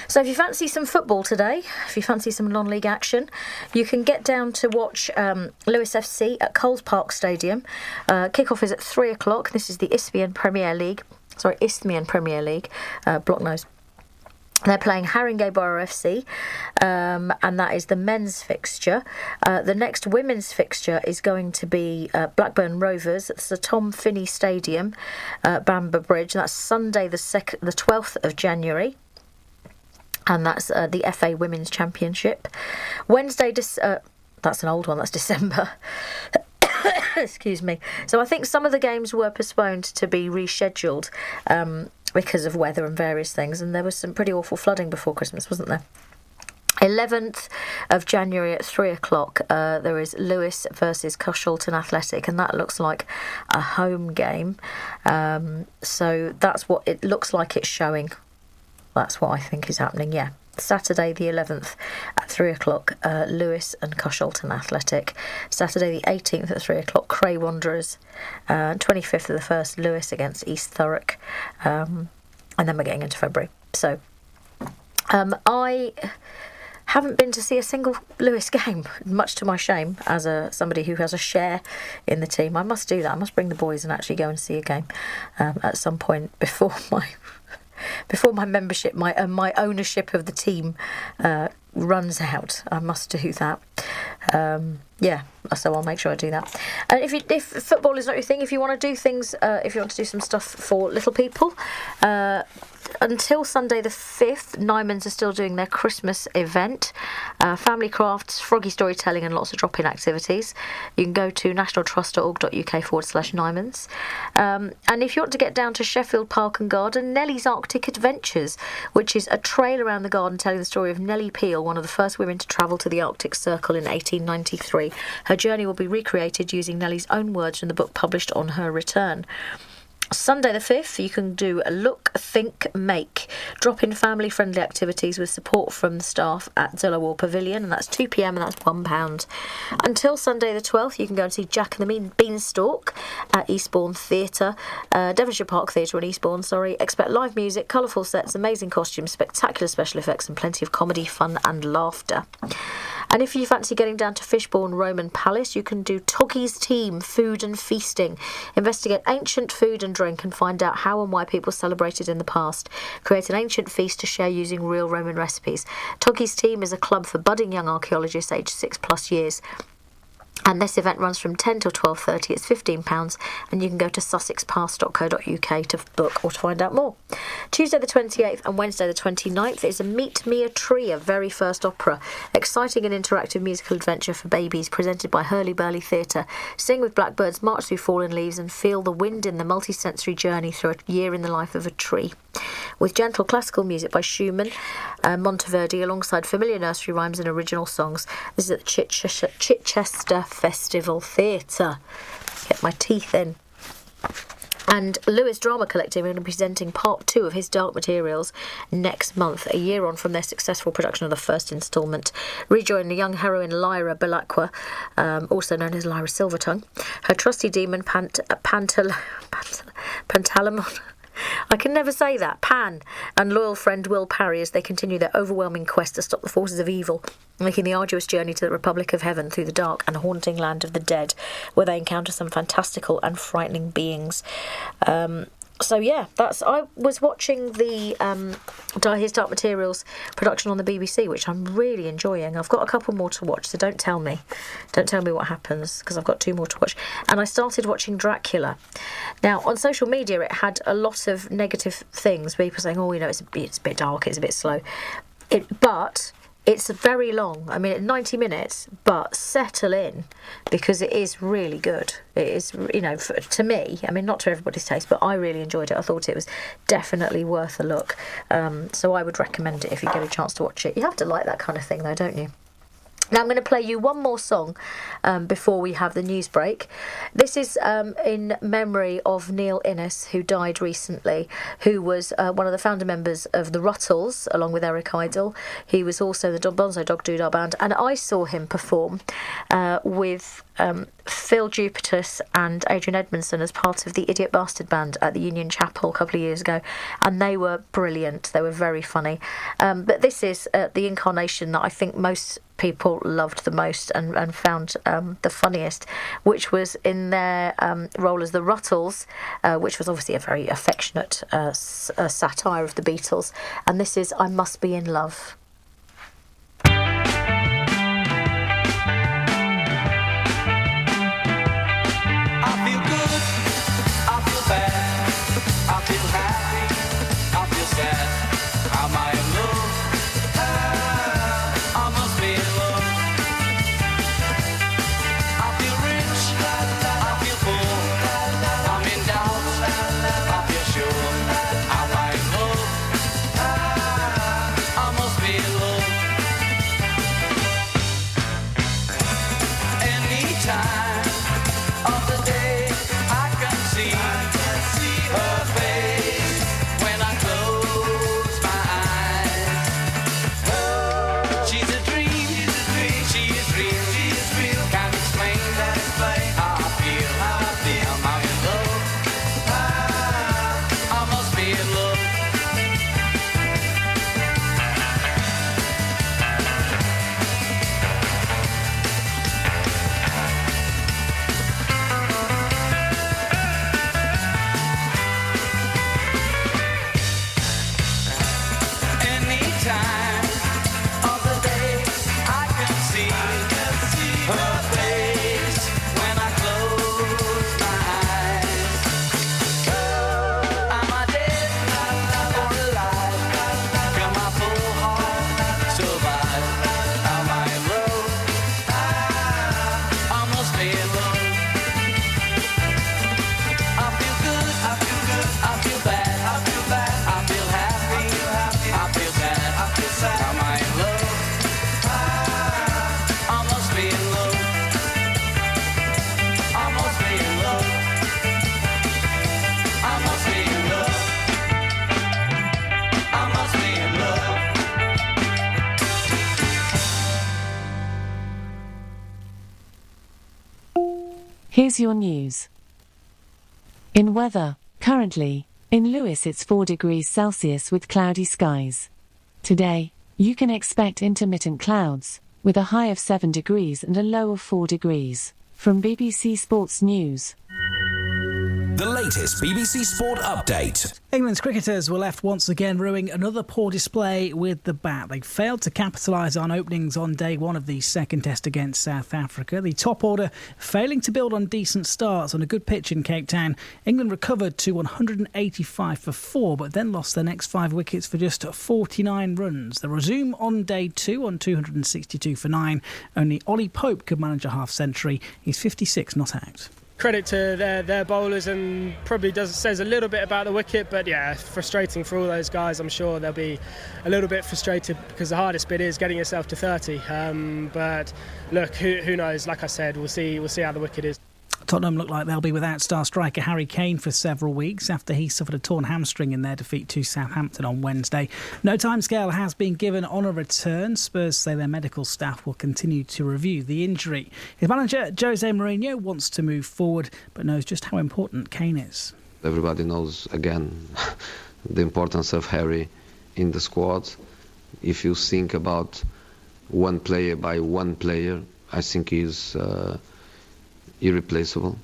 S2: So if you fancy some football today, if you fancy some non-league action, you can get down to watch Lewes FC at Coles Park Stadium. Kick-off is at 3 o'clock. This is the Isthmian Premier League. Block nose. They're playing Haringey Borough FC, and that is the men's fixture. The next women's fixture is going to be Blackburn Rovers at Sir Tom Finney Stadium, Bamber Bridge. That's Sunday the 12th of January. And that's the FA Women's Championship. Wednesday, that's an old one, that's December. Excuse me. So I think some of the games were postponed to be rescheduled because of weather and various things, and there was some pretty awful flooding before Christmas, wasn't there? 11th of January at 3 o'clock, there is Lewes versus Cushalton Athletic, and that looks like a home game. So that's what it looks like it's showing. That's what I think is happening, yeah. Saturday the 11th at 3 o'clock, Lewes and Cushalton Athletic. Saturday the 18th at 3 o'clock, Cray Wanderers. 25th of the 1st, Lewes against East Thurrock. And then we're getting into February. So I haven't been to see a single Lewes game, much to my shame, as somebody who has a share in the team. I must do that. I must bring the boys and actually go and see a game at some point before my membership, my ownership of the team runs out. I must do that. So I'll make sure I do that. And if football is not your thing, if you want to do things, if you want to do some stuff for little people, until Sunday the 5th, Nyman's are still doing their Christmas event. Family crafts, froggy storytelling and lots of drop-in activities. You can go to nationaltrust.org.uk/Nyman's. And if you want to get down to Sheffield Park and Garden, Nellie's Arctic Adventures, which is a trail around the garden telling the story of Nellie Peel, one of the first women to travel to the Arctic Circle in 1893. Her journey will be recreated using Nellie's own words from the book published on her return. Sunday the 5th, you can do a look, think, make. Drop in family-friendly activities with support from the staff at Dillowall Pavilion, and that's 2 p.m. and that's £1. Until Sunday the 12th, you can go and see Jack and the Beanstalk at Eastbourne Theatre, Devonshire Park Theatre in Eastbourne, Expect live music, colourful sets, amazing costumes, spectacular special effects and plenty of comedy, fun and laughter. And if you fancy getting down to Fishbourne Roman Palace, you can do Toggy's Team, Food and Feasting. Investigate ancient food and drink and find out how and why people celebrated in the past. Create an ancient feast to share using real Roman recipes. Toggy's Team is a club for budding young archaeologists aged 6+ years. And this event runs from 10 till 12:30. It's £15, and you can go to sussexpass.co.uk to book or to find out more. Tuesday the 28th and Wednesday the 29th is a Meet Me a Tree, a very first opera. Exciting and interactive musical adventure for babies presented by Hurly Burley Theatre. Sing with blackbirds, march through fallen leaves and feel the wind in the multi-sensory journey through a year in the life of a tree. With gentle classical music by Schumann, Monteverdi, alongside familiar nursery rhymes and original songs. This is at the Chichester Festival Theatre. Get my teeth in. And Lewes Drama Collective are going to be presenting part 2 of his Dark Materials next month, a year on from their successful production of the first instalment. Rejoin the young heroine Lyra Belacqua, also known as Lyra Silvertongue, her trusty demon Pantalemon. I can never say that. Pan and loyal friend Will Parry as they continue their overwhelming quest to stop the forces of evil, making the arduous journey to the Republic of Heaven through the dark and haunting land of the dead, where they encounter some fantastical and frightening beings. I was watching the his Dark Materials production on the BBC, which I'm really enjoying. I've got a couple more to watch, so don't tell me what happens, because I've got 2 more to watch. And I started watching Dracula. Now, on social media, it had a lot of negative things. People saying, it's a bit dark, it's a bit slow. But it's very long. I mean, 90 minutes, but settle in, because it is really good. It is, to me, I mean, not to everybody's taste, but I really enjoyed it. I thought it was definitely worth a look. So I would recommend it if you get a chance to watch it. You have to like that kind of thing, though, don't you? Now I'm going to play you one more song before we have the news break. This is in memory of Neil Innes, who died recently, who was one of the founder members of the Rutles, along with Eric Idle. He was also the Bonzo Dog Doodah Band, and I saw him perform with Phil Jupitus and Adrian Edmondson as part of the Idiot Bastard Band at the Union Chapel a couple of years ago, and they were brilliant. They were very funny. But this is the incarnation that I think most people loved the most and found the funniest, which was in their role as the Rutles, which was obviously a very affectionate satire of the Beatles. And this is I Must Be in Love.
S5: Her face when I close my eyes.
S6: Here's your news. In weather, currently, in Lewes it's 4 degrees Celsius with cloudy skies. Today, you can expect intermittent clouds, with a high of 7 degrees and a low of 4 degrees. From BBC Sports News.
S7: The latest BBC Sport update.
S8: England's cricketers were left once again ruining another poor display with the bat. They failed to capitalise on openings on day one of the second test against South Africa. The top order failing to build on decent starts on a good pitch in Cape Town. England recovered to 185 for 4, but then lost their next 5 wickets for just 49 runs. They resume on day 2 on 262 for 9. Only Ollie Pope could manage a half-century. He's 56 not out.
S9: Credit to their bowlers, and probably says a little bit about the wicket, but yeah, frustrating for all those guys. I'm sure they'll be a little bit frustrated because the hardest bit is getting yourself to 30. But look, who knows? Like I said, we'll see how the wicket is.
S8: Tottenham look like they'll be without star striker Harry Kane for several weeks after he suffered a torn hamstring in their defeat to Southampton on Wednesday. No timescale has been given on a return. Spurs say their medical staff will continue to review the injury. His manager, Jose Mourinho, wants to move forward but knows just how important Kane is.
S10: Everybody knows, again, the importance of Harry in the squad. If you think about one player by one player, I think he's irreplaceable,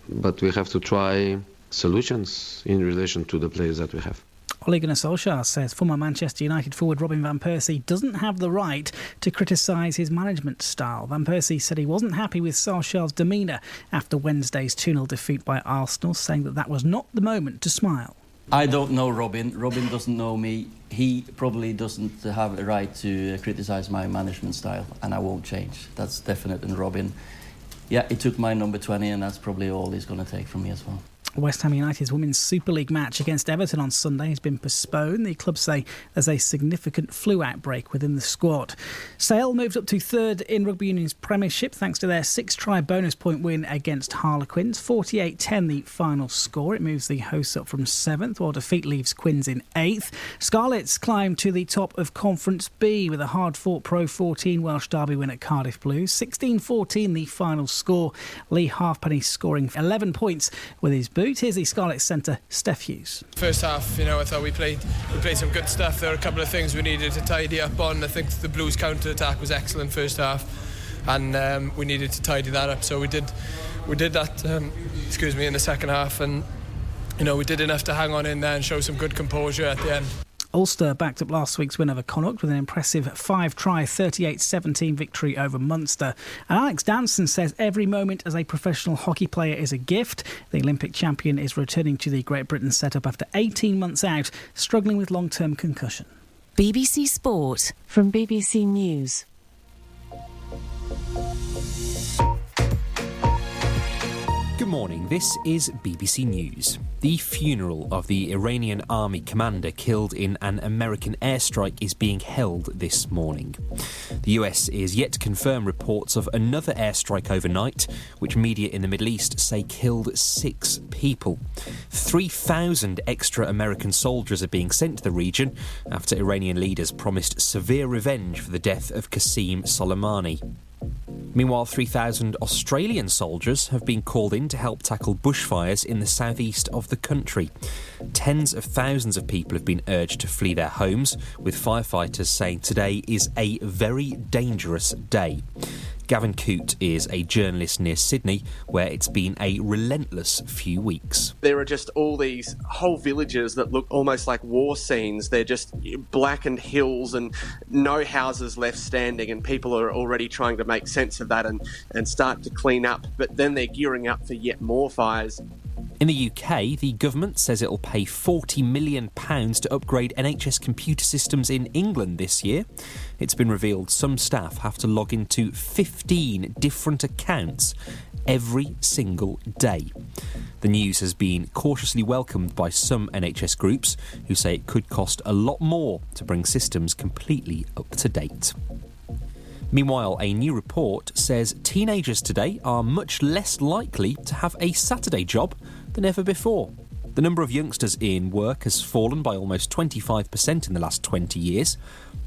S10: but we have to try solutions in relation to the players that we have.
S8: Ole Gunnar Solskjaer says former Manchester United forward Robin van Persie doesn't have the right to criticise his management style. Van Persie said he wasn't happy with Solskjaer's demeanour after Wednesday's 2-0 defeat by Arsenal, saying that was not the moment to smile.
S11: I don't know Robin. Robin doesn't know me. He probably doesn't have the right to criticise my management style, and I won't change. That's definite in Robin. Yeah, he took my number 20, and that's probably all he's going to take from me as well.
S8: West Ham United's Women's Super League match against Everton on Sunday has been postponed. The club say there's a significant flu outbreak within the squad. Sale moved up to third in Rugby Union's Premiership thanks to their 6-try bonus point win against Harlequins. 48-10 the final score. It moves the hosts up from 7th, while defeat leaves Quins in 8th. Scarlets climb to the top of Conference B with a hard-fought Pro 14 Welsh derby win at Cardiff Blues. 16-14 the final score. Lee Halfpenny scoring 11 points with his boot. Here's the Scarlets centre, Steph Hughes.
S12: First half, I thought we played some good stuff. There were a couple of things we needed to tidy up on. I think the Blues counter-attack was excellent first half, and we needed to tidy that up. So we did that, in the second half, and we did enough to hang on in there and show some good composure at the end.
S8: Ulster backed up last week's win over Connacht with an impressive 5-try 38-17 victory over Munster. And Alex Danson says every moment as a professional hockey player is a gift. The Olympic champion is returning to the Great Britain setup after 18 months out, struggling with long-term concussion.
S1: BBC Sport
S6: From BBC News.
S13: Good morning, this is BBC News. The funeral of the Iranian army commander killed in an American airstrike is being held this morning. The US is yet to confirm reports of another airstrike overnight, which media in the Middle East say killed 6 people. 3,000 extra American soldiers are being sent to the region after Iranian leaders promised severe revenge for the death of Qasem Soleimani. Meanwhile, 3,000 Australian soldiers have been called in to help tackle bushfires in the southeast of the country. Tens of thousands of people have been urged to flee their homes, with firefighters saying today is a very dangerous day. Gavin Coote is a journalist near Sydney, where it's been a relentless few weeks.
S14: There are just all these whole villages that look almost like war scenes. They're just blackened hills and no houses left standing, and people are already trying to make sense of that and start to clean up. But then they're gearing up for yet more fires.
S13: In the UK, the government says it'll pay £40 million to upgrade NHS computer systems in England this year. It's been revealed some staff have to log into 15 different accounts every single day. The news has been cautiously welcomed by some NHS groups who say it could cost a lot more to bring systems completely up to date. Meanwhile, a new report says teenagers today are much less likely to have a Saturday job than ever before. The number of youngsters in work has fallen by almost 25% in the last 20 years.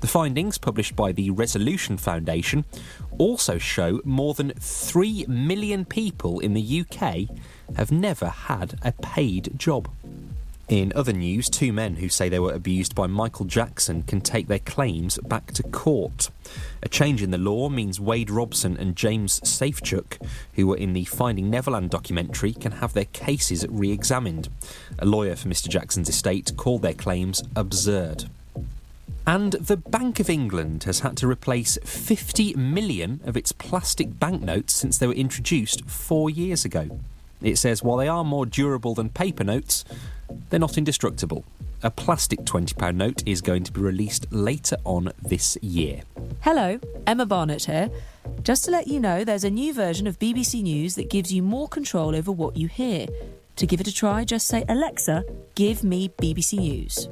S13: The findings, published by the Resolution Foundation, also show more than 3 million people in the UK have never had a paid job. In other news, 2 men who say they were abused by Michael Jackson can take their claims back to court. A change in the law means Wade Robson and James Safechuck, who were in the Finding Neverland documentary, can have their cases re-examined. A lawyer for Mr Jackson's estate called their claims absurd. And the Bank of England has had to replace 50 million of its plastic banknotes since they were introduced 4 years ago. It says while they are more durable than paper notes, they're not indestructible. A plastic £20 note is going to be released later on this year.
S15: Hello, Emma Barnett here. Just to let you know, there's a new version of BBC News that gives you more control over what you hear. To give it a try, just say, Alexa, give me BBC News.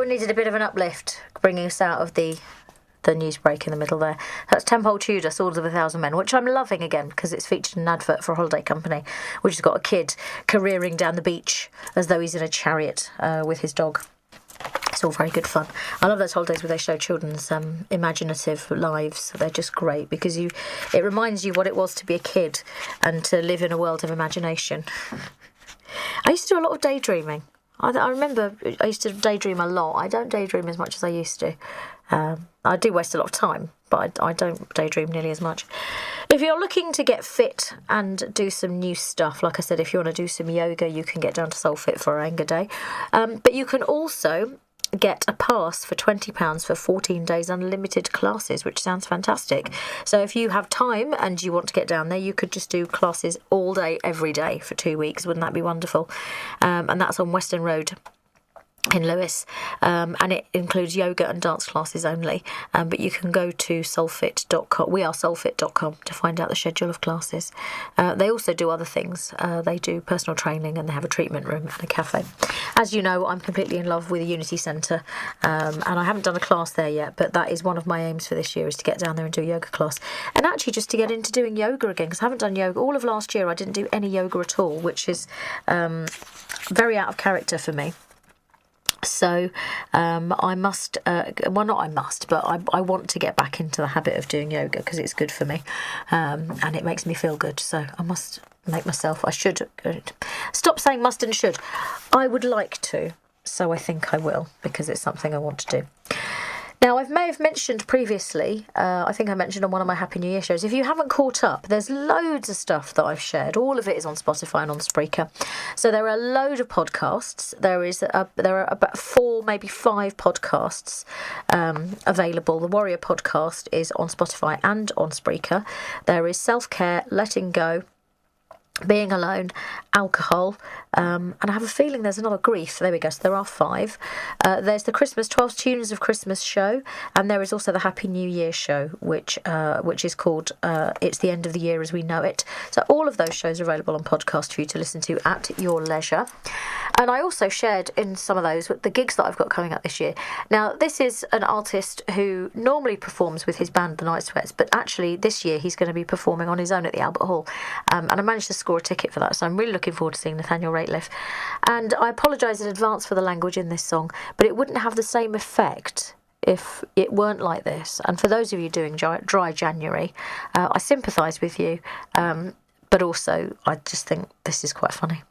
S2: Needed a bit of an uplift, bringing us out of the news break in the middle there. That's Tenpole Tudor, Swords of a Thousand Men, which I'm loving again because it's featured in an advert for a holiday company, which has got a kid careering down the beach as though he's in a chariot with his dog. It's all very good fun. I love those holidays where they show children's imaginative lives. They're just great because it reminds you what it was to be a kid and to live in a world of imagination. I used to do a lot of daydreaming. I remember I used to daydream a lot. I don't daydream as much as I used to. I do waste a lot of time, but I don't daydream nearly as much. If you're looking to get fit and do some new stuff, like I said, if you want to do some yoga, you can get down to Soul Fit for Anger Day. But you can also get a pass for £20 for 14 days unlimited classes, which sounds fantastic. So if you have time and you want to get down there, you could just do classes all day, every day for 2 weeks. Wouldn't that be wonderful? And that's on Western Road in Lewes, and it includes yoga and dance classes only, but you can go to solfit.com, wearesolfit.com, to find out the schedule of classes. They also do other things. They do personal training, and they have a treatment room and a cafe. As you know, I'm completely in love with the Unity Centre, and I haven't done a class there yet, but that is one of my aims for this year, is to get down there and do a yoga class, and actually just to get into doing yoga again, because I haven't done yoga all of last year. I didn't do any yoga at all, which is very out of character for me. So I must, well, not I must, but I want to get back into the habit of doing yoga, because it's good for me, and it makes me feel good. So I must make myself, I should, stop saying must and should. I would like to, so I think I will, because it's something I want to do. Now, I may have mentioned previously, I think I mentioned on one of my Happy New Year shows, if you haven't caught up, there's loads of stuff that I've shared. All of it is on Spotify and on Spreaker. So there are a load of podcasts. There are about 4, maybe 5 podcasts available. The Warrior podcast is on Spotify and on Spreaker. There is Self-Care, Letting Go, Being Alone, Alcohol, and I have a feeling there's another Grief. There we go. So there are 5. There's the Christmas 12 Tunes of Christmas show, and there is also the Happy New Year show, which is called It's the End of the Year as We Know It. So all of those shows are available on podcast for you to listen to at your leisure. And I also shared in some of those the gigs that I've got coming up this year. Now, this is an artist who normally performs with his band, the Night Sweats, but actually this year he's going to be performing on his own at the Albert Hall, and I managed to score a ticket for that, so I'm really looking forward to seeing Nathaniel Rateliff. And I apologise in advance for the language in this song, but it wouldn't have the same effect if it weren't like this. And for those of you doing dry January, I sympathise with you, but also I just think this is quite funny.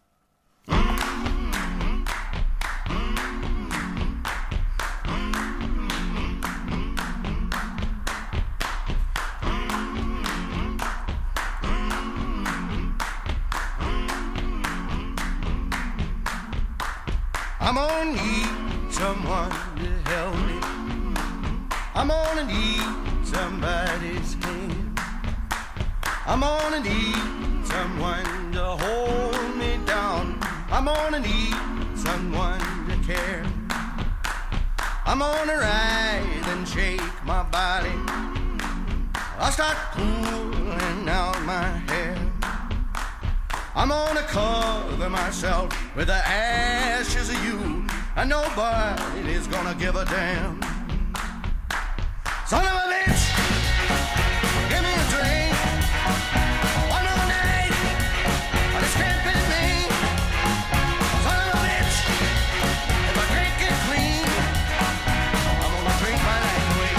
S5: I'm gonna need someone to help me. I'm gonna need somebody's hand. I'm gonna need someone to hold me down. I'm gonna need someone to care. I'm gonna rise and shake my body. I'll start pulling out my hair. I'm gonna cover myself with the ashes of you, and nobody's gonna give a damn. Son of a bitch, give me a drink. One more night, but it's can't be me. Son of a bitch, if I can't get clean, I'm gonna drink my life away.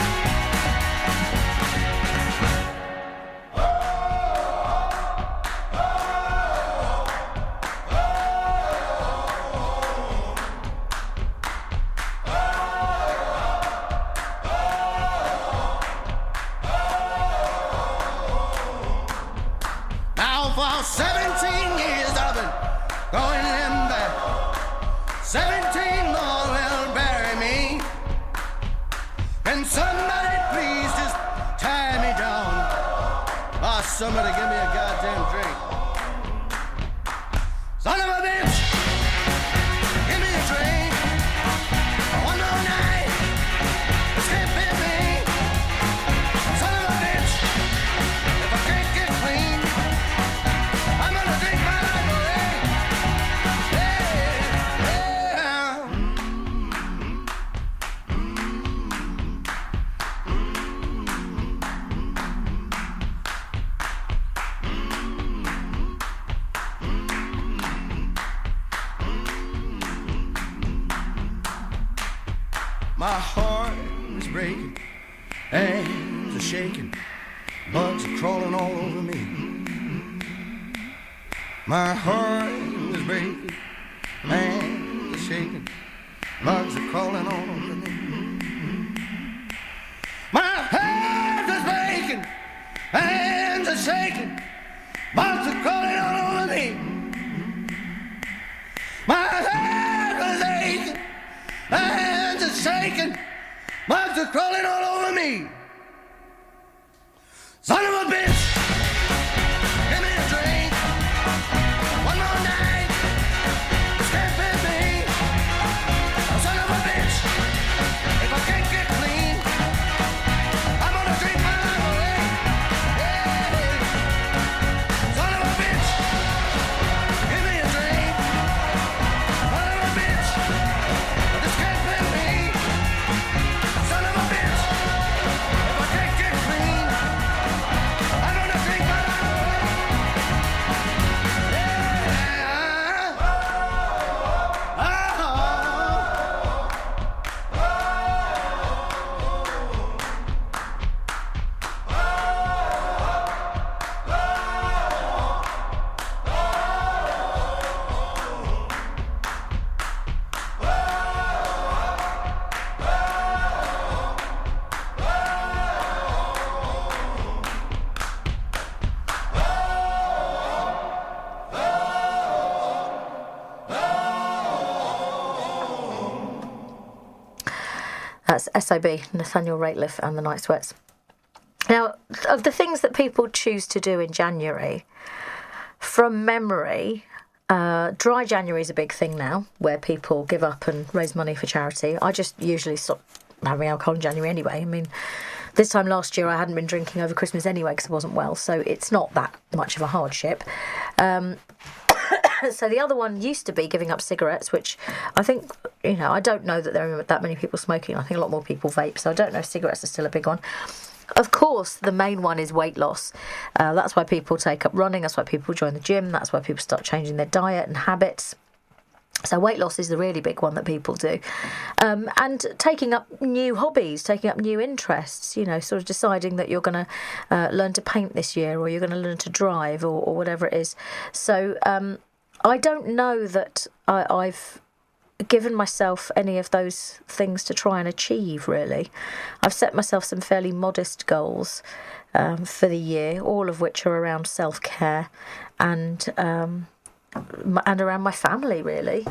S5: For 17 years I've been going in back. 17 more will bury me. Can somebody please just tie me down? Oh, somebody give me a goddamn drink. Son of a bitch, give me a drink. One more night, this can't be me. Son of a bitch, if I can't get clean, I'm gonna drink my life away. My heart is breaking, hands are shaking, bugs are crawling all over me. My heart is breaking, hands are shaking, bugs are crawling all over me. My heart is breaking, hands are shaking, bugs are crawling all over me. My heart is aching, hands are
S16: shaking, bugs are crawling all over me. Son of a bitch, give me a drink. One more night, can't fit me. Oh, son of a bitch, if I can't get clean, I'm gonna drink my life away. Yeah. Son of a bitch, give me a drink. Son of a bitch, this can't fit me. Son of a bitch, if I can't get clean, I'm gonna drink my life away.
S2: That's SOB, Nathaniel Rateliff and the Night Sweats. Now, of the things that people choose to do in January, from memory, dry January is a big thing now, where people give up and raise money for charity. I just usually stop having alcohol in January anyway. I mean, this time last year I hadn't been drinking over Christmas anyway because I wasn't well, so it's not that much of a hardship. So the other one used to be giving up cigarettes, which I think, I don't know that there are that many people smoking. I think a lot more people vape, so I don't know if cigarettes are still a big one. Of course, the main one is weight loss. That's why people take up running. That's why people join the gym. That's why people start changing their diet and habits. So weight loss is the really big one that people do. And taking up new hobbies, taking up new interests, sort of deciding that you're going to learn to paint this year, or you're going to learn to drive, or whatever it is. So I don't know that I've given myself any of those things to try and achieve, really. I've set myself some fairly modest goals for the year, all of which are around self-care and around my family, really.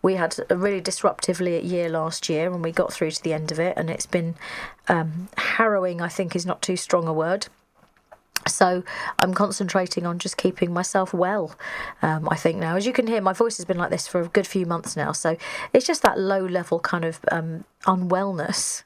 S2: We had a really disruptive year last year, and we got through to the end of it, and it's been harrowing, I think is not too strong a word. So I'm concentrating on just keeping myself well, I think now. As you can hear, my voice has been like this for a good few months now, so it's just that low-level kind of unwellness.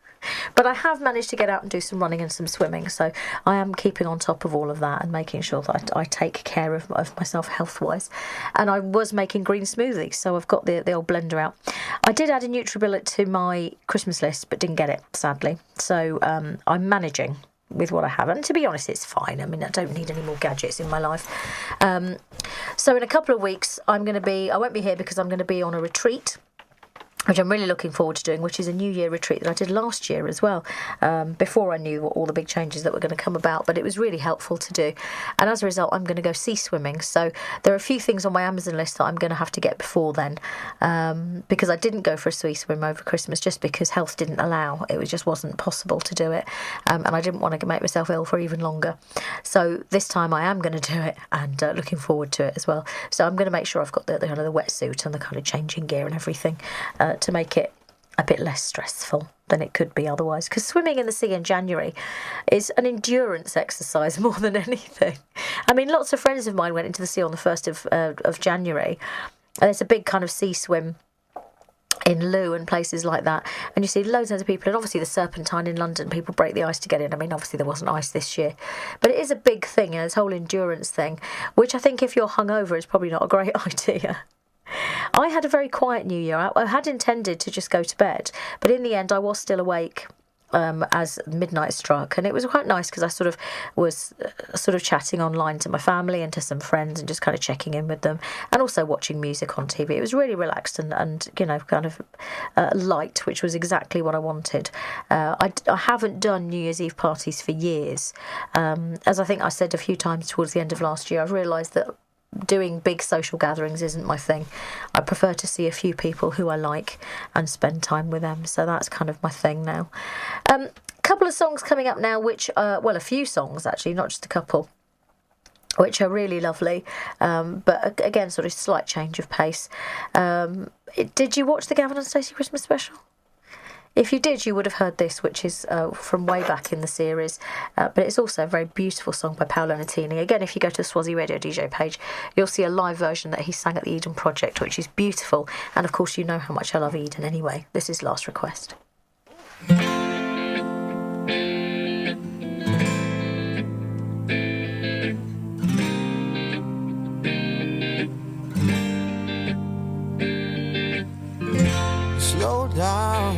S2: But I have managed to get out and do some running and some swimming, so I am keeping on top of all of that and making sure that I take care of myself health-wise. And I was making green smoothies, so I've got the old blender out. I did add a NutriBullet to my Christmas list, but didn't get it, sadly. So I'm managing with what I have, and to be honest, it's fine. I mean, I don't need any more gadgets in my life. So in a couple of weeks, I won't be here because I'm going to be on a retreat, which I'm really looking forward to doing, which is a New Year retreat that I did last year as well, before I knew all the big changes that were going to come about, but it was really helpful to do. And as a result, I'm going to go sea swimming. So there are a few things on my Amazon list that I'm going to have to get before then, because I didn't go for a sea swim over Christmas just because health didn't allow. It just wasn't possible to do it, and I didn't want to make myself ill for even longer. So this time I am going to do it, and looking forward to it as well. So I'm going to make sure I've got the kind of the wetsuit and the kind of changing gear and everything, to make it a bit less stressful than it could be otherwise. Because swimming in the sea in January is an endurance exercise more than anything. I mean, lots of friends of mine went into the sea on the 1st of January. And there's a big kind of sea swim in Lewes and places like that, and you see loads of people, and obviously the Serpentine in London, people break the ice to get in. I mean, obviously there wasn't ice this year, but it is a big thing, this whole endurance thing, which I think if you're hungover is probably not a great idea. I had a very quiet New Year. I had intended to just go to bed, but in the end I was still awake as midnight struck, and it was quite nice because I sort of was chatting online to my family and to some friends and just kind of checking in with them, and also watching music on TV. It was really relaxed and kind of light, which was exactly what I wanted. I haven't done New Year's Eve parties for years. As I think I said a few times towards the end of last year, I've realised that doing big social gatherings isn't my thing. I prefer to see a few people who I like and spend time with them, so that's kind of my thing now. Couple of songs coming up now, which a few songs actually, not just a couple, which are really lovely, but again, sort of slight change of pace. Did you watch the Gavin and Stacey Christmas special? If you did, you would have heard this, which is from way back in the series, but it's also a very beautiful song by Paolo Nutini. Again, if you go to the Swazi Radio DJ page, you'll see a live version that he sang at the Eden Project, which is beautiful. And of course, you know how much I love Eden anyway. This is Last Request.
S5: Slow down,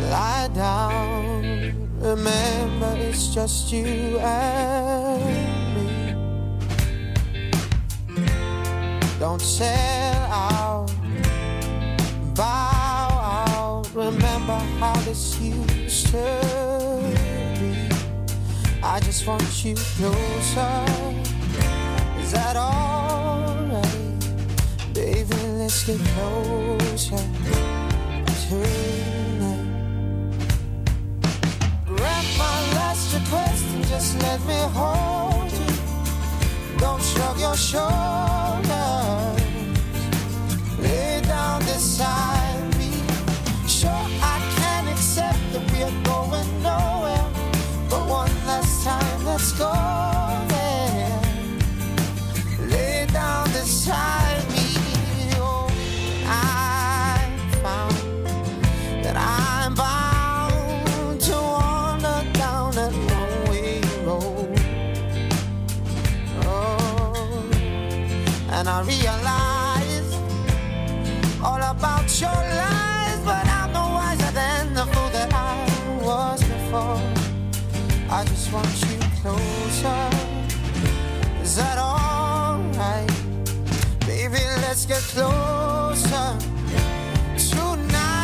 S5: lie down. Remember, it's just you and me. Don't sell out, bow out. Remember how this used to be. I just want you closer. Is that alright? Baby, let's get closer tonight. Grant my last request and just let me hold you. Don't shrug your shoulders. Lay down beside me. Sure, I can accept that we're going nowhere, but one last time, let's go there. Lay down beside me. I'm bound to wander down that one-way road. Oh, and I realize all about your lies, but I'm no wiser than the fool that I was before. I just want you closer. Is that alright? Baby, let's get closer tonight.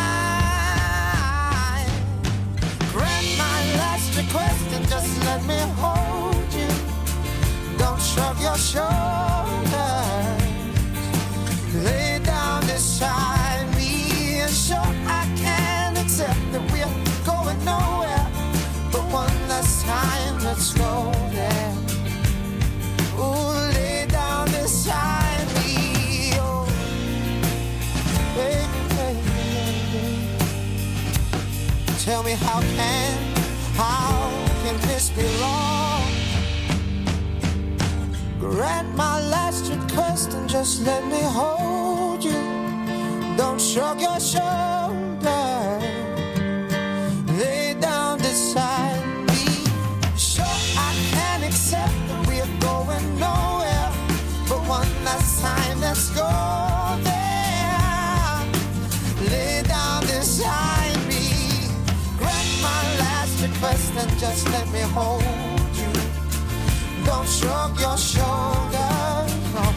S5: Request and just let me hold you. Don't shrug your shoulders. Lay down beside me. And sure, I can accept that we're going nowhere, but one last time, let's go there. Ooh, lay down beside me. Oh, baby, baby, baby. Tell me how can this be wrong? Grant my last request and just let me hold you. Don't shrug your shoulders. Lay down beside me. Sure, I can accept that we're going nowhere, but one last time, let's go there. Lay down beside me. Grant my last request and just let me hold you. Don't shrug your shoulders, no.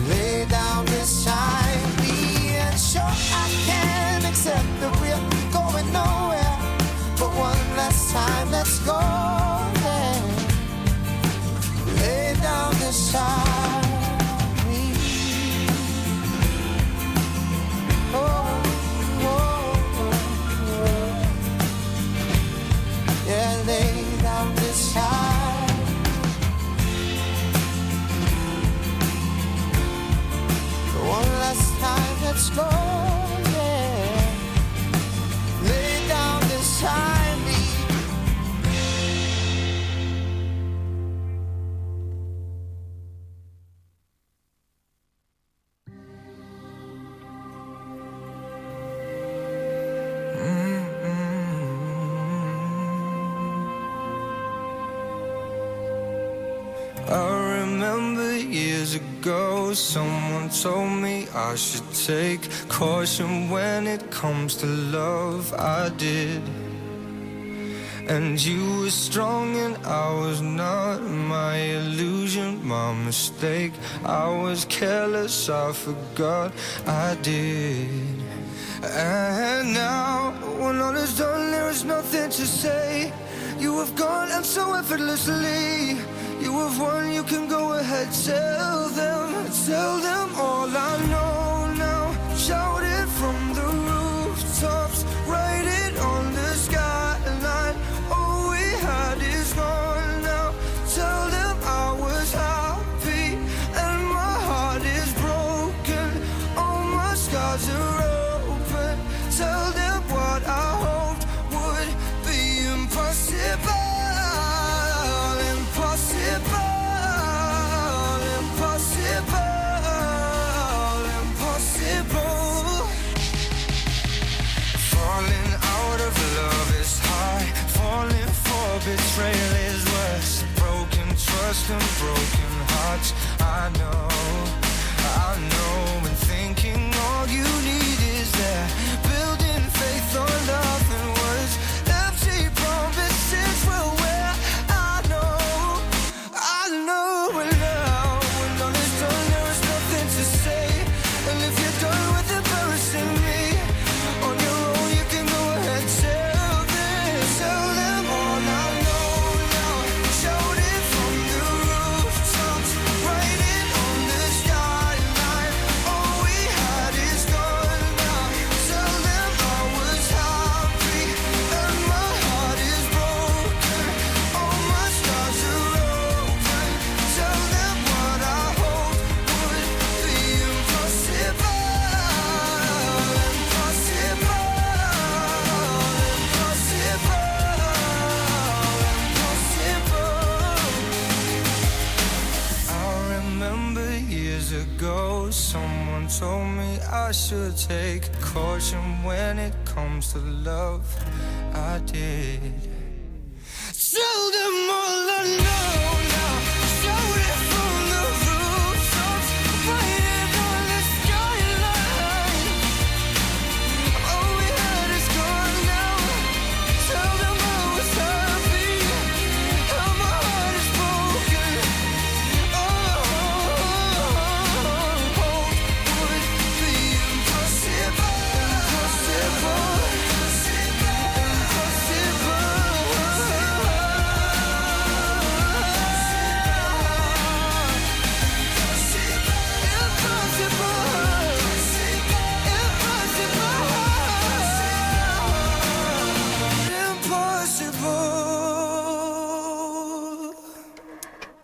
S5: Lay down beside me. And sure, I can accept that we're going nowhere, but one last time, let's go there. Lay down beside me. Oh, yeah, lay down beside. One last time, let's go, yeah. Lay down beside me.
S17: I remember years ago, someone told me I should take caution when it comes to love. I did. And you were strong and I was not. My illusion, my mistake. I was careless, I forgot I did. And now, when all is done, there is nothing to say. You have gone and so effortlessly. You have won, you can go ahead, tell them all I know now. Shout it from the rooftops, write it on the skyline. All we had is gone now. Tell them I was happy and my heart is broken. All my scars are open. lost and broken hearts. I know, and thinking all you need is that building faith on nothing words, empty promises for where I know, and now when all is done, there is nothing to say. And if you're done with embarrassing me on your own, you can go ahead, tell them all I know now. Shout it from the rooftops, write it on the skyline. All we had is gone now. Tell them I was happy and my heart is broken. All my stars are open. Tell them what I hoped would be impossible. I remember years ago, someone told me I should take caution when it comes to love. I did. Tell them all I know now. Shout it from the rooftops, write it on the skyline. All we had is gone now. Tell them I was happy and my heart is broken. Hope would be impossible.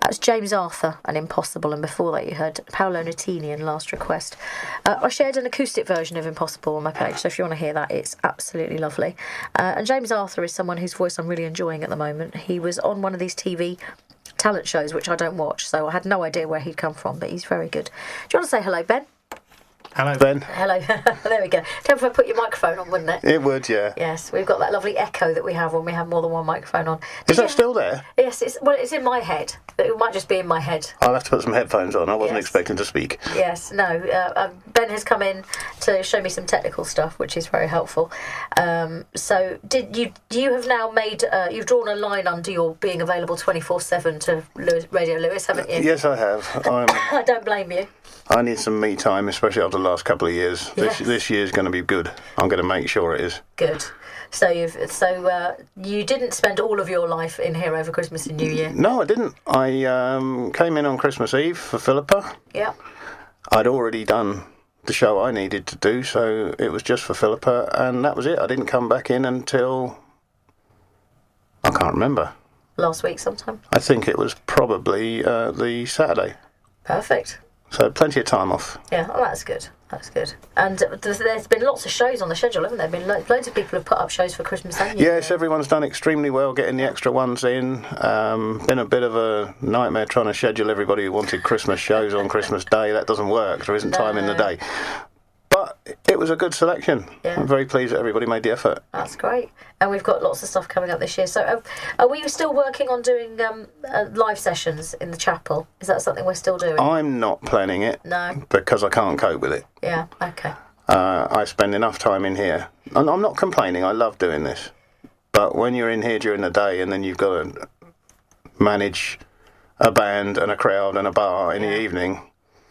S2: That's James Arthur and Impossible, and before that you heard Paolo Nutini and Last Request. I shared an acoustic version of Impossible on my page, so if you want to hear that, it's absolutely lovely. And James Arthur is someone whose voice I'm really enjoying at the moment. He was on one of these TV talent shows, which I don't watch, so I had no idea where he'd come from, but he's very good. Do you want to say hello, Ben?
S18: Hello, Ben.
S2: Hello. There we go. Don't put your microphone on, wouldn't it?
S18: It would, yeah.
S2: Yes, we've got that lovely echo that we have when we have more than one microphone on.
S18: Is that still there?
S2: Yes, it's in my head. It might just be in my head.
S18: I'll have to put some headphones on. I wasn't
S2: Yes.
S18: expecting to speak.
S2: Yes, no. Ben has come in to show me some technical stuff, which is very helpful. So, you have now made? You've drawn a line under your being available 24/7 to Radio Lewes, haven't you?
S18: Yes, I have.
S2: I don't blame you.
S18: I need some me time, especially after the last couple of years.
S2: Yes.
S18: This year's going to be good. I'm going to make sure it is.
S2: Good. So you didn't spend all of your life in here over Christmas and New Year.
S18: No, I didn't. I came in on Christmas Eve for Philippa.
S2: Yeah.
S18: I'd already done the show I needed to do, so it was just for Philippa, and that was it. I didn't come back in until I can't remember.
S2: Last week sometime.
S18: I think it was probably the Saturday.
S2: Perfect.
S18: So plenty of time off.
S2: Yeah, well, that's good. That's good. And there's been lots of shows on the schedule, haven't there? Been loads of people have put up shows for Christmas and New Year.
S18: Yes, everyone's done extremely well getting the extra ones in. Been a bit of a nightmare trying to schedule everybody who wanted Christmas shows on Christmas Day. That doesn't work. There isn't time in the day. But it was a good selection.
S2: Yeah.
S18: I'm very pleased that everybody made the effort.
S2: That's great. And we've got lots of stuff coming up this year. So are we still working on doing live sessions in the chapel? Is that something we're still doing?
S18: I'm not planning it.
S2: No.
S18: Because I can't cope with it.
S2: Yeah, okay.
S18: I spend enough time in here. And I'm not complaining. I love doing this. But when you're in here during the day and then you've got to manage a band and a crowd and a bar in the evening...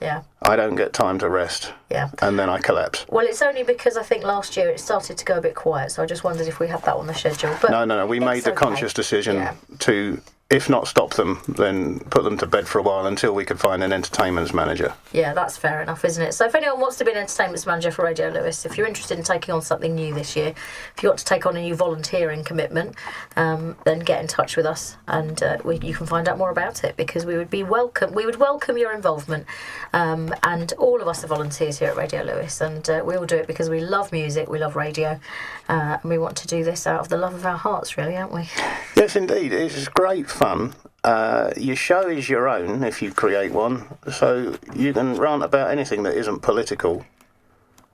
S2: Yeah.
S18: I don't get time to rest.
S2: Yeah.
S18: And then I collapse.
S2: Well, it's only because I think last year it started to go a bit quiet, so I just wondered if we had that on the schedule. But
S18: No. We made the conscious decision to, if not stop them, then put them to bed for a while until we could find an entertainments manager.
S2: Yeah, that's fair enough, isn't it? So if anyone wants to be an entertainments manager for Radio Lewes, if you're interested in taking on something new this year, if you want to take on a new volunteering commitment, then get in touch with us and you can find out more about it, because we would welcome your involvement. And all of us are volunteers here at Radio Lewes, and we all do it because we love music, we love radio, and we want to do this out of the love of our hearts, really, aren't we?
S18: Yes, indeed. It's great fun. Your show is your own if you create one, so you can rant about anything that isn't political.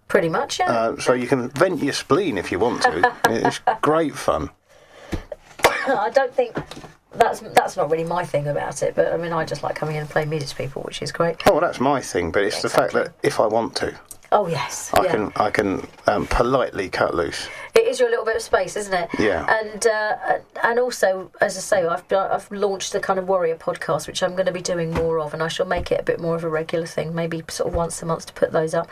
S2: Pretty much, yeah.
S18: So you can vent your spleen if you want to. It's great fun.
S2: I don't think that's not really my thing about it. But I mean, I just like coming in and playing music to people, which is great.
S18: Oh, well, that's my thing, but it's the fact that if I want to,
S2: oh yes,
S18: I can politely cut loose.
S2: It is your little bit of space, isn't it?
S18: Yeah.
S2: And also, as I say, I've launched the kind of Warrior podcast, which I'm going to be doing more of, and I shall make it a bit more of a regular thing, maybe sort of once a month to put those up.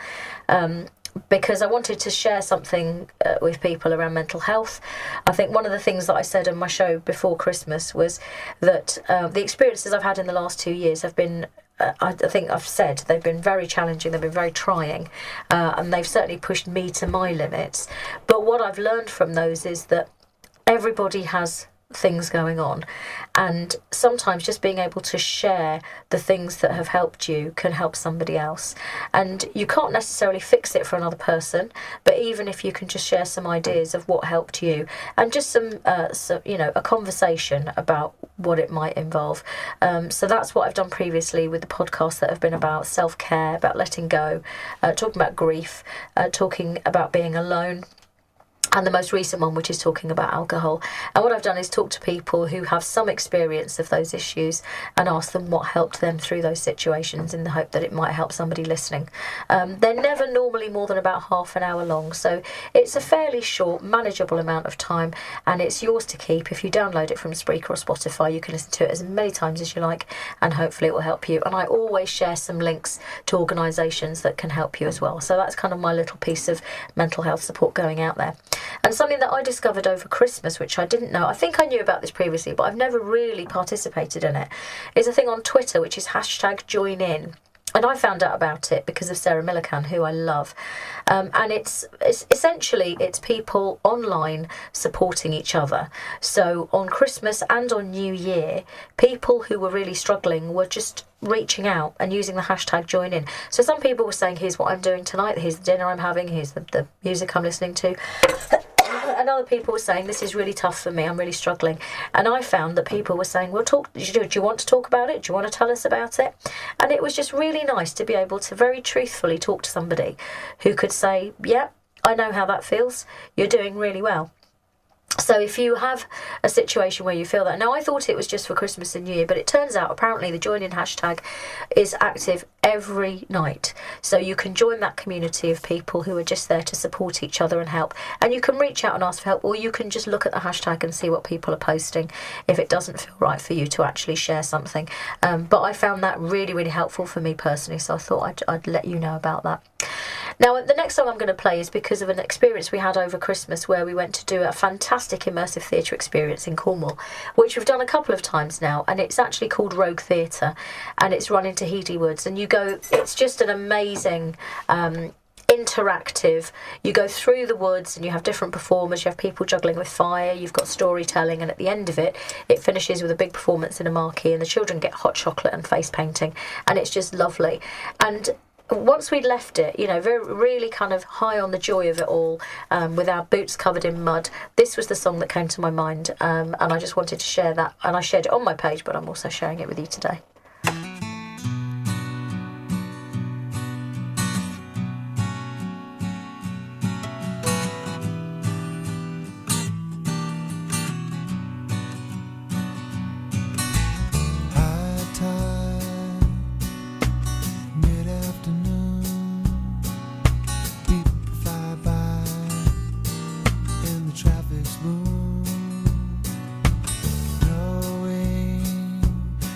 S2: Because I wanted to share something with people around mental health. I think one of the things that I said on my show before Christmas was that the experiences I've had in the last 2 years have been, I think I've said, they've been very challenging, they've been very trying, and they've certainly pushed me to my limits. But what I've learned from those is that everybody has things going on, and sometimes just being able to share the things that have helped you can help somebody else. And you can't necessarily fix it for another person, but even if you can just share some ideas of what helped you, and just some a conversation about what it might involve. So that's what I've done previously with the podcasts that have been about self-care, about letting go, talking about grief, talking about being alone, and the most recent one, which is talking about alcohol. And what I've done is talk to people who have some experience of those issues and ask them what helped them through those situations, in the hope that it might help somebody listening. They're never normally more than about half an hour long, so it's a fairly short, manageable amount of time, and it's yours to keep. If you download it from Spreaker or Spotify, you can listen to it as many times as you like, and hopefully it will help you. And I always share some links to organisations that can help you as well. So that's kind of my little piece of mental health support going out there. And something that I discovered over Christmas, which I didn't know, I think I knew about this previously, but I've never really participated in it, is a thing on Twitter, which is #JoinIn. And I found out about it because of Sarah Millican, who I love. And it's essentially, it's people online supporting each other. So on Christmas and on New Year, people who were really struggling were just reaching out and using the #JoinIn. So some people were saying, here's what I'm doing tonight, here's the dinner I'm having, here's the music I'm listening to. And other people were saying, this is really tough for me, I'm really struggling. And I found that people were saying, well, do you want to talk about it? Do you want to tell us about it? And it was just really nice to be able to very truthfully talk to somebody who could say, yeah, I know how that feels, you're doing really well. So if you have a situation where you feel that, now I thought it was just for Christmas and New Year, but it turns out apparently the Join In hashtag is active every night. So you can join that community of people who are just there to support each other and help. And you can reach out and ask for help, or you can just look at the hashtag and see what people are posting if it doesn't feel right for you to actually share something. But I found that really, really helpful for me personally, so I thought I'd let you know about that. Now, the next song I'm going to play is because of an experience we had over Christmas where we went to do a fantastic immersive theatre experience in Cornwall, which we've done a couple of times now, and it's actually called Rogue Theatre, and it's run into Headley Woods, and you go, it's just an amazing interactive, you go through the woods and you have different performers, you have people juggling with fire, you've got storytelling, and at the end of it, it finishes with a big performance in a marquee, and the children get hot chocolate and face painting, and it's just lovely. And once we'd left it, you know, really kind of high on the joy of it all, with our boots covered in mud, this was the song that came to my mind, and I just wanted to share that, and I shared it on my page, but I'm also sharing it with you today.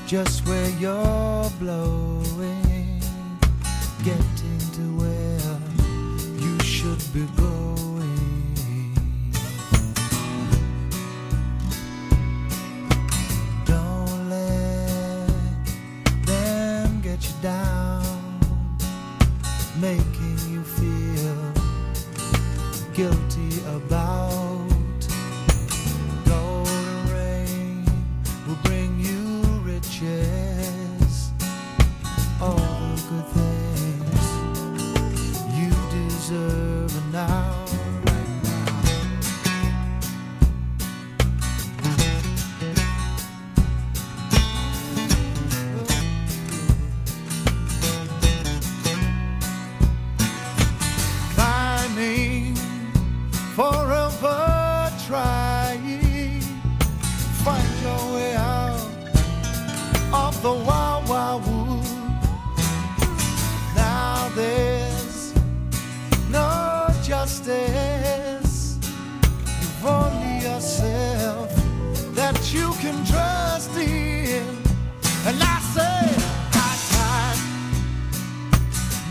S5: Just where you're blowing, getting to where you should be going. Don't let them get you down, making you feel guilty about. Golden rain will bring you riches, all the good things you deserve, and now the wild, wild wood. Now there's no justice. You've only yourself that you can trust in. And I say, high time,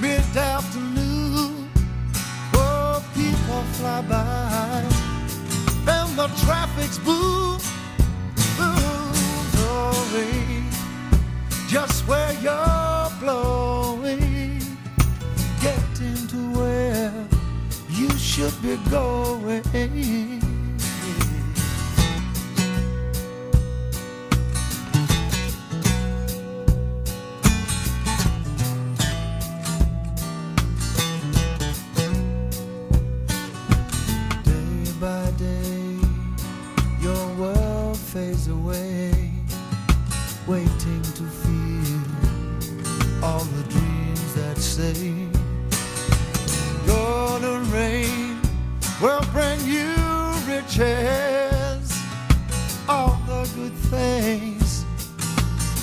S5: mid-afternoon, oh, people fly by, and the traffic's boom, blowing, just where you're blowing, getting to where you should be going. Fades away, waiting to feel all the dreams that say golden rain will bring you riches, all the good things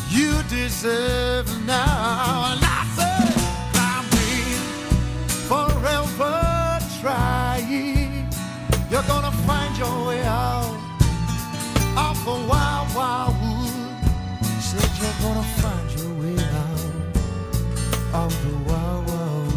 S5: you deserve now. And I say, I've been forever trying. You're gonna find your way out off the wild, wild wood. Said you're gonna find your way out of the wild, wild wood.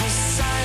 S17: Beside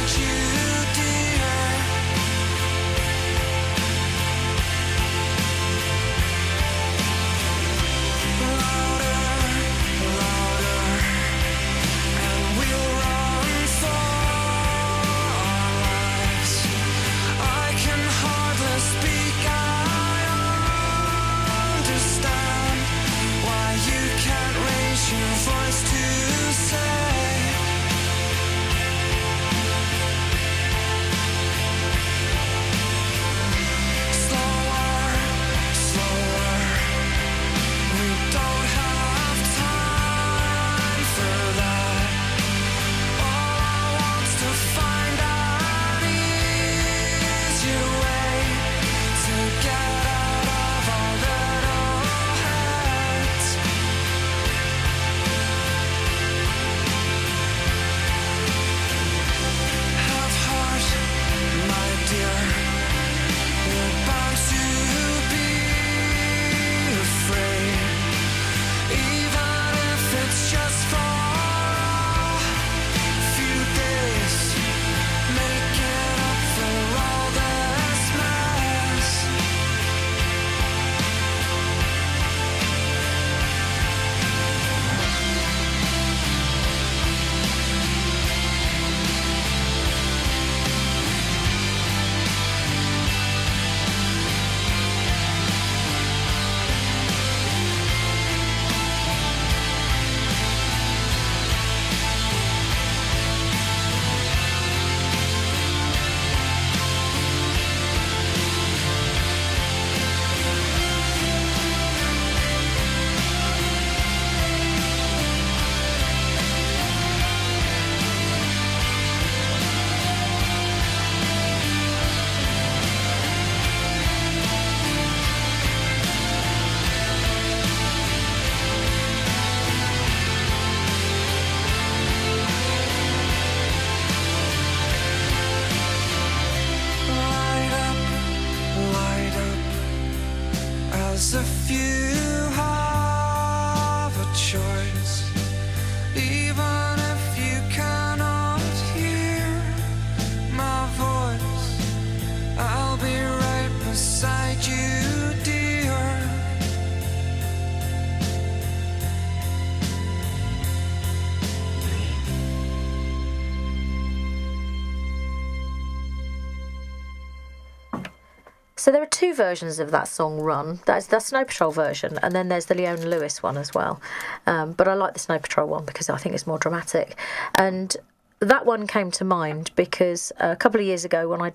S2: So there are two versions of that song, Run. That's the Snow Patrol version, and then there's the Leona Lewis one as well. But I like the Snow Patrol one because I think it's more dramatic. And that one came to mind because a couple of years ago when I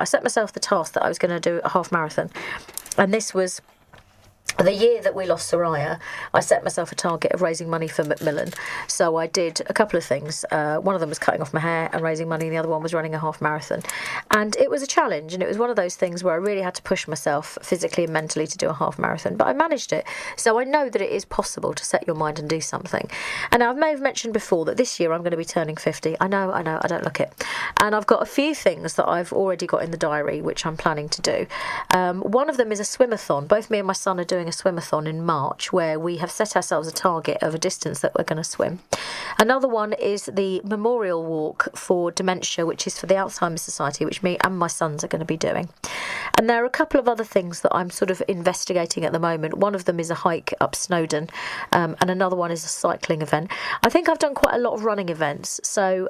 S2: set myself the task that I was going to do a half marathon. And this was the year that we lost Soraya. I set myself a target of raising money for Macmillan. So I did a couple of things. One of them was cutting off my hair and raising money, and the other one was running a half marathon. And it was a challenge, and it was one of those things where I really had to push myself physically and mentally to do a half marathon. But I managed it. So I know that it is possible to set your mind and do something. And I may have mentioned before that this year I'm going to be turning 50. I know, I don't look it. And I've got a few things that I've already got in the diary, which I'm planning to do. One of them is a swimathon. Both me and my son are doing a swimathon in March, where we have set ourselves a target of a distance that we're going to swim. Another one is the memorial walk for dementia, which is for the Alzheimer's Society, which me and my sons are going to be doing. And there are a couple of other things that I'm sort of investigating at the moment. One of them is a hike up Snowdon, and another one is a cycling event. I think I've done quite a lot of running events, so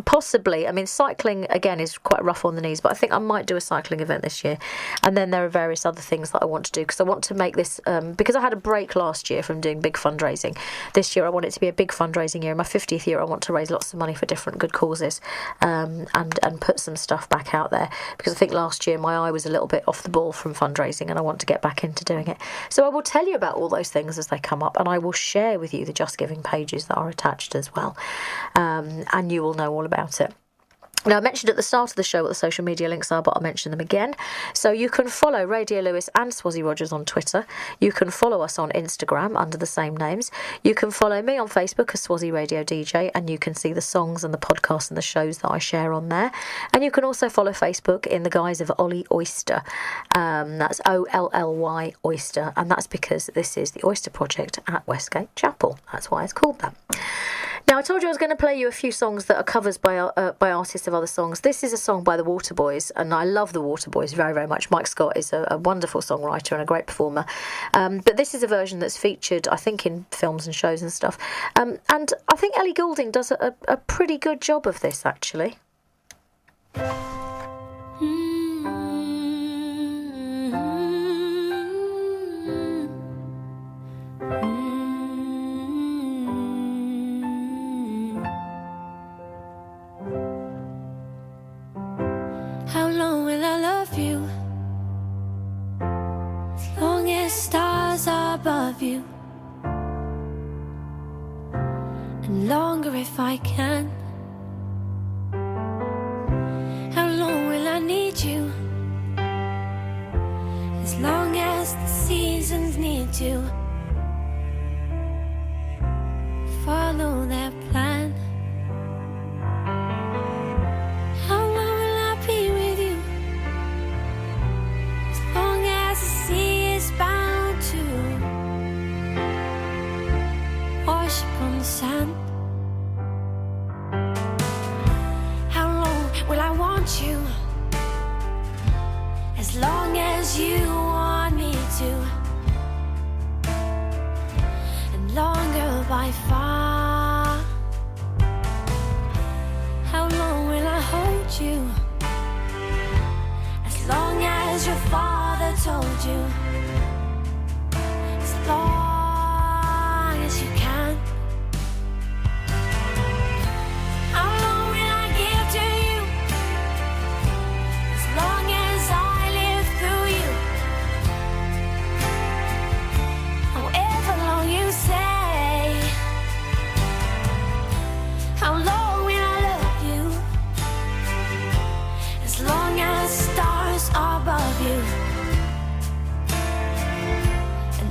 S2: possibly, I mean, cycling again is quite rough on the knees, but I think I might do a cycling event this year. And then there are various other things that I want to do, because I want to make this, because I had a break last year from doing big fundraising. This year I want it to be a big fundraising year. In my 50th year I want to raise lots of money for different good causes, and put some stuff back out there, because I think last year my eye was a little bit off the ball from fundraising, and I want to get back into doing it. So I will tell you about all those things as they come up, and I will share with you the Just Giving pages that are attached as well, and you will know all about it. Now, I mentioned at the start of the show what the social media links are, but I'll mention them again. So you can follow Radio Lewes and Swazzy Rogers on Twitter. You can follow us on Instagram under the same names. You can follow me on Facebook as Swazzy Radio DJ, and you can see the songs and the podcasts and the shows that I share on there. And you can also follow Facebook in the guise of Ollie Oyster. That's OLLY Oyster, and that's because this is the Oyster Project at Westgate Chapel. That's why it's called that. Now, I told you I was going to play you a few songs that are covers by artists of other songs. This is a song by the Waterboys, and I love the Waterboys very, very much. Mike Scott is a wonderful songwriter and a great performer. But this is a version that's featured, I think, in films and shows and stuff. And I think Ellie Goulding does a pretty good job of this, actually.
S19: How long will I love you? As long as stars are above you, and longer if I can. How long will I need you? As long as the seasons need to follow their plan. Sand. How long will I want you? As long as you want me to, and longer by far. How long will I hold you? As long as your father told you. As long as you can.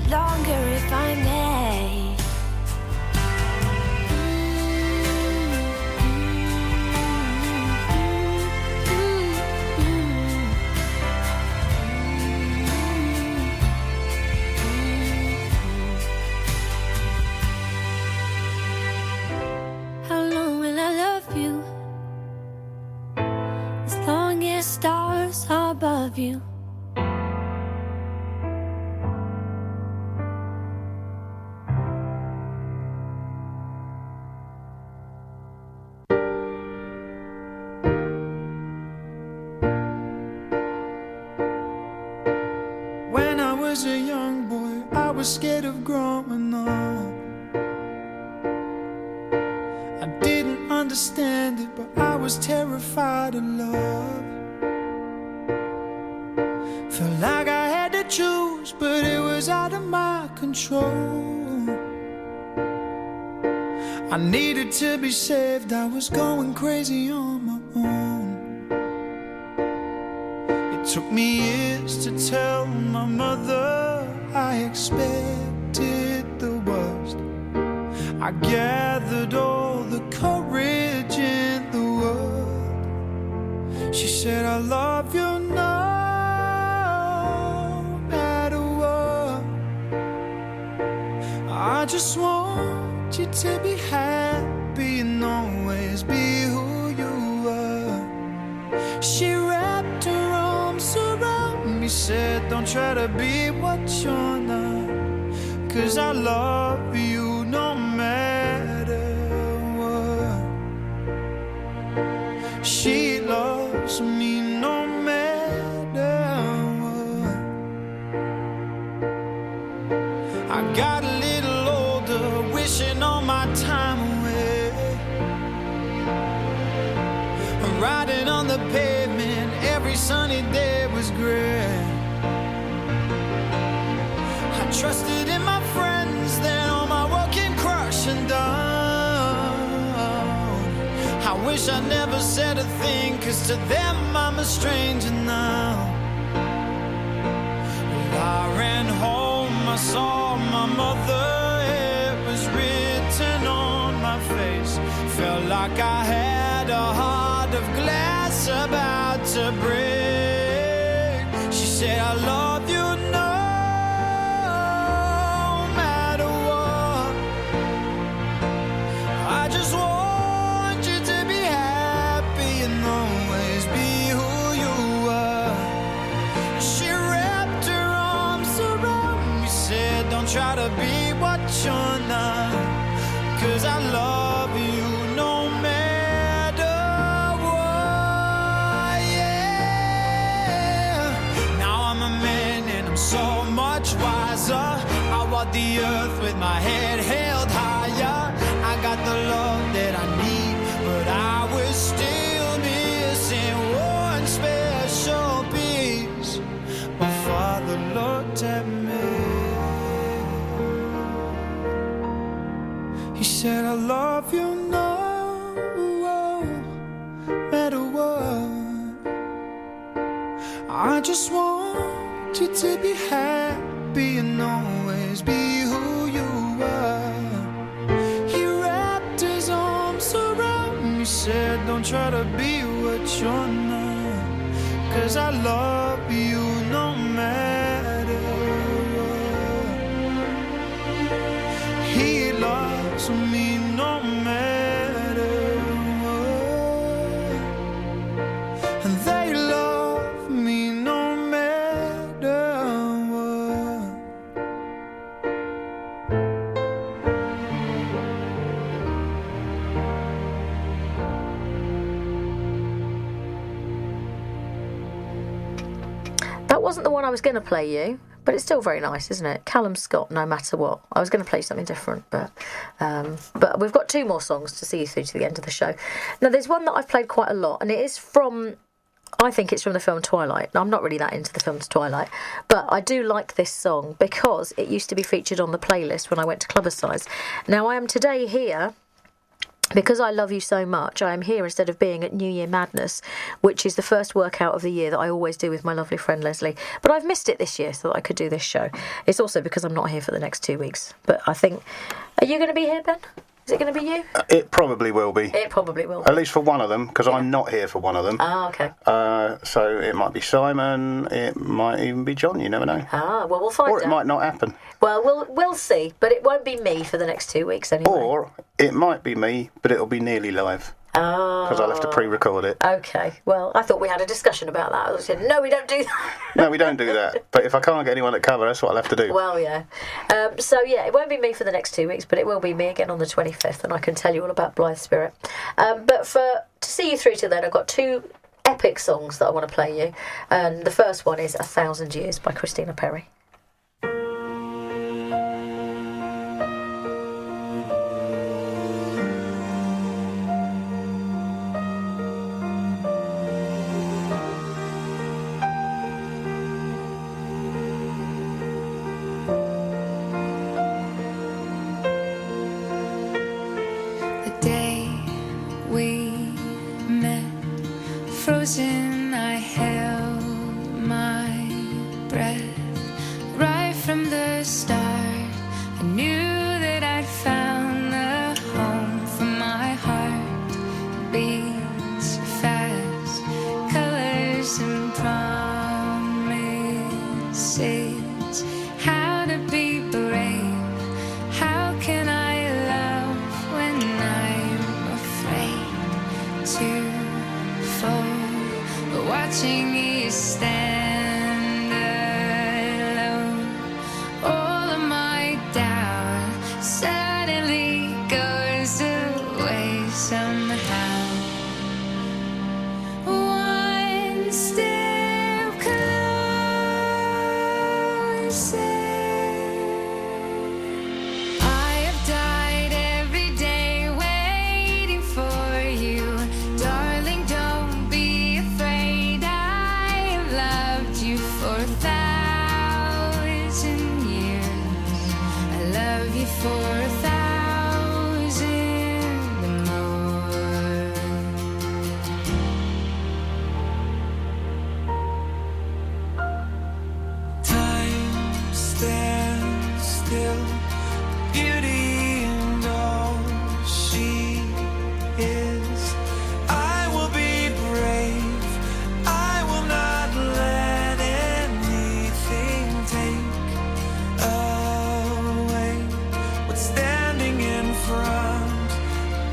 S19: Longer if I may. How long will I love you? As long as stars are above you.
S17: was scared of growing up. I didn't understand it, but I was terrified of love. Felt like I had to choose, but it was out of my control. I needed to be saved, I was going crazy on my own. It took me years to tell my mother I expected the worst. I gathered all the courage in the world. She said, I love you no matter what. I just want you to be happy and always be who you are. She wrapped her arms around me, said, don't try to be what you're not, 'cause I love you no matter what. She loves me no matter what. I got a little older, wishing all my time away, riding on the pavement, every sunny day was great. I trusted in my friends, then all my world came crashing down. I wish I never said a thing, 'cause to them I'm a stranger now. Well, I ran home, I saw my mother, it was written on my face. Felt like I had a heart of glass about to break. She said, I love you no matter what. I just want you to be happy and always be who you are. She wrapped her arms around me, said, don't try to be what you're not, 'cause I love you no matter what, yeah. Now I'm a man and I'm so much wiser. I walk the earth with my head held higher. I got the love that I need, but I was still missing one special piece. My father looked at me. He said, I love you no matter what. I just want you to be happy and always be who you are. He wrapped his arms around me, said, don't try to be what you're not, 'cause I love you no matter what. He loves me no matter what, and they love me no matter what.
S2: That wasn't the one I was going to play you, but it's still very nice, isn't it? Callum Scott, No Matter What. I was going to play something different, but we've got two more songs to see you through to the end of the show. Now, there's one that I've played quite a lot, and it is from, I think it's from the film Twilight. Now, I'm not really that into the film Twilight, but I do like this song because it used to be featured on the playlist when I went to Clubbercise. Now, I am today here because I love you so much. I am here instead of being at New Year Madness, which is the first workout of the year that I always do with my lovely friend Leslie. But I've missed it this year so that I could do this show. It's also because I'm not here for the next 2 weeks. But I think... Are you going to be here, Ben? Is it going to be you?
S18: It probably will be.
S2: It probably will be.
S18: At least for one of them, because I'm not here for one of them.
S2: Ah, okay.
S18: So it might be Simon, it might even be John, you never know.
S2: Ah, well, we'll find out.
S18: Or it might not happen.
S2: Well, we'll see, but it won't be me for the next 2 weeks anyway.
S18: Or it might be me, but it'll be nearly live. Because I'll have to pre-record it.
S2: Okay, well, I thought we had a discussion about that. I said, no, we don't do that.
S18: No, we don't do that. But if I can't get anyone to cover, that's what I'll have to do.
S2: Well, yeah. So, yeah, it won't be me for the next 2 weeks, but it will be me again on the 25th, and I can tell you all about Blythe Spirit. But to see you through to then, I've got two epic songs that I want to play you. And the first one is 1,000 Years by Christina Perri.
S20: frozen, I held my breath. Right from the start, I knew that I'd found the home for my heart. Beats fast, colors and promises. How to be brave, how can I love when I'm afraid to fall? But watching you stand alone, all of my doubt suddenly goes away somehow. One step closer. I have died every day waiting for you. Darling, don't be afraid. I have loved you for 1,000 years. I love you for 1,000 more.
S17: Time stands still, beauty and all she is. I will be brave, I will not let anything take away what's standing in front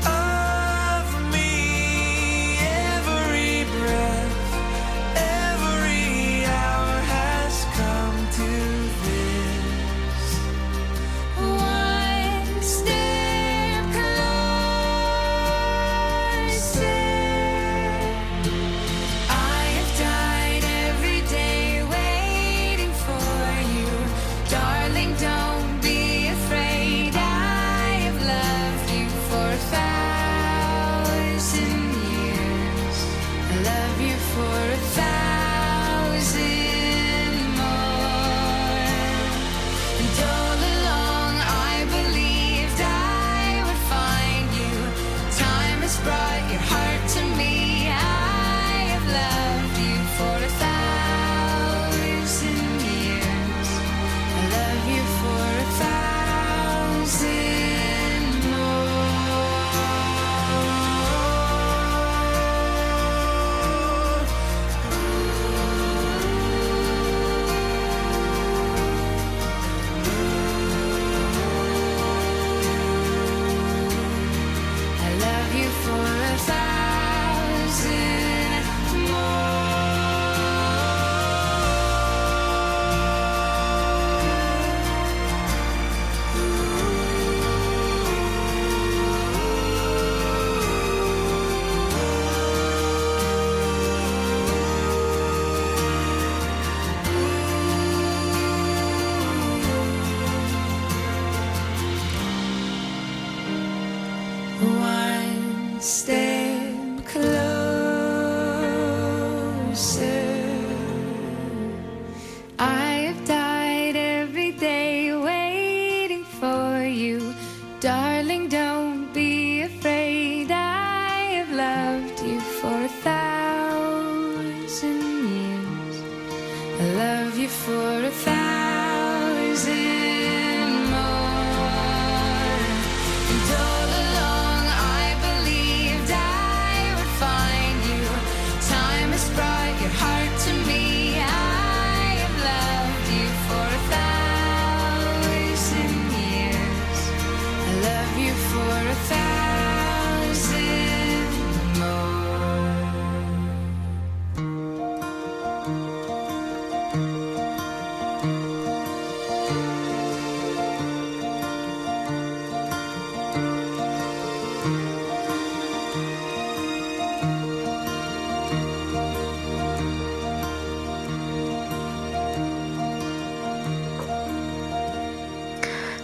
S17: of me. Every breath, every hour has come to this.
S20: One step closer. I have died every day waiting for you. Darling, don't be afraid. I have loved you for 1,000 years. I love you for 1,000 more. And all along I believed I would find you. Time has brought your heart to me. I have loved you for 1,000 years. I love you for 1,000 I love you for 1,000 One step closer. I have died every day waiting for you. Darling, don't be afraid. I have loved you for 1,000 years. I love you for 1,000 more. And all along I believed I would find you. Time has brought your heart to me. I have loved you for 1,000 years. I love you for 1,000 more.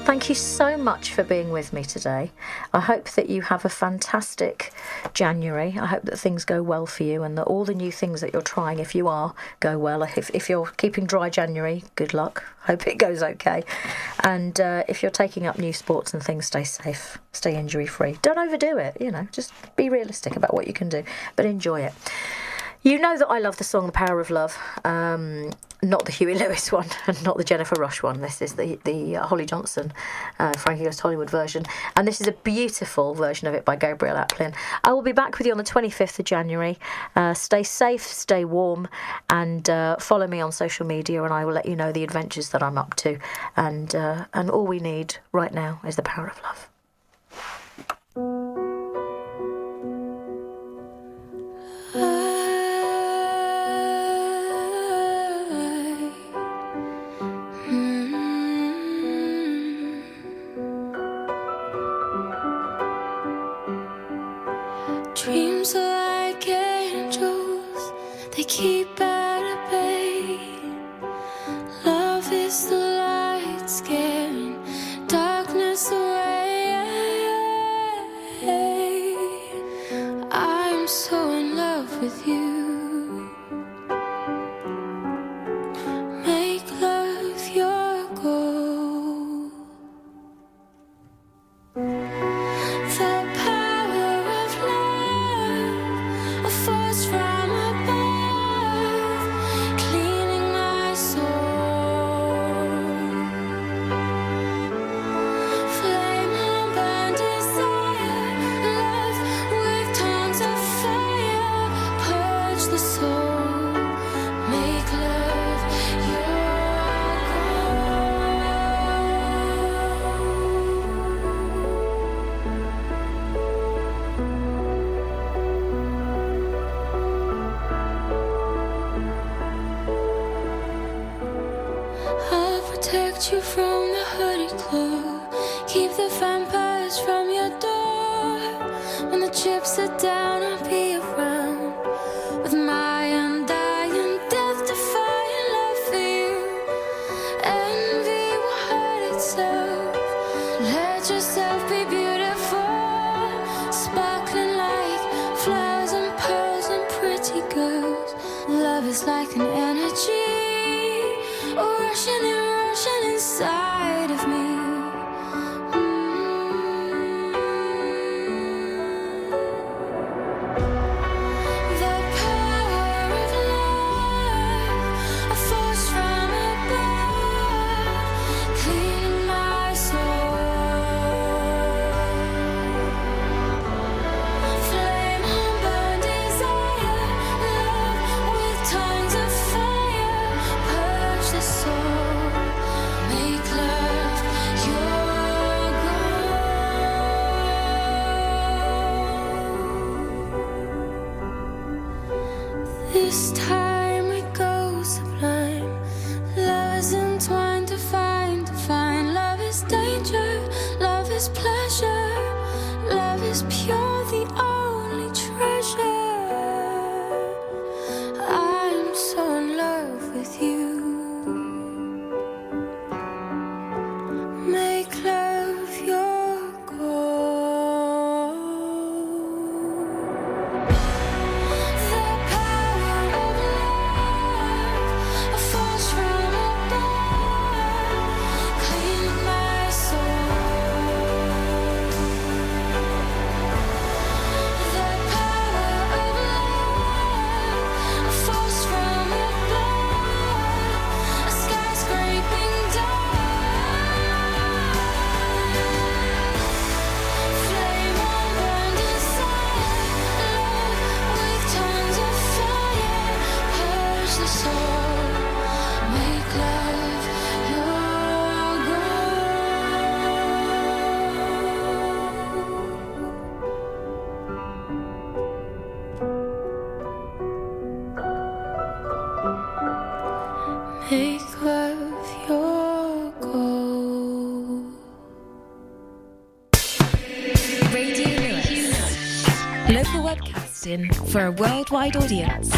S2: Thank you so much for being with me today. I hope that you have a fantastic January. I hope that things go well for you and that all the new things that you're trying, if you are, go well. If you're keeping dry January, good luck. Hope it goes okay. And if you're taking up new sports and things, stay safe, stay injury free. Don't overdo it, just be realistic about what you can do, but enjoy it. You know that I love the song The Power of Love, not the Huey Lewis one and not the Jennifer Rush one. This is the Holly Johnson, Frankie Goes to Hollywood version. And this is a beautiful version of it by Gabriel Aplin. I will be back with you on the 25th of January. Stay safe, stay warm, and follow me on social media, and I will let you know the adventures that I'm up to. And all we need right now is the power of love.
S19: Dreams are like angels, they keep at bay. Love is the light scaring darkness away. I'm so in love with you. Make love your goal. The power of love, a force from above, cleaning my soul. Flame on burn desire, love with tongues of fire, purge the soul, make love your I'll protect you from the hooded claw, keep the vampires from your door. When the chips are down, I'll be around with my undying, death-defying love for you. Envy will hurt itself. Let yourself be beautiful, sparkling like flowers and pearls and pretty girls. Love is like an energy, rushing inside of me. The power of love, a force from above, cleaning my soul. Flame on burn desire, love with tongues of fire, purge the soul, make love your goal. This time we go sublime. Love is entwined to find. Love is danger, love is pleasure, love is pure, the only treasure. I'm so in love with you. Make love your goal. The power of love, a force from above, clean my soul. The power of love, a force from above, a skyscraping dawn. Flame on burn desire, love with tongues of fire, purge the soul, make love your goal. Make love your goal.
S1: Radio Lewes. Local webcasting for a worldwide audience.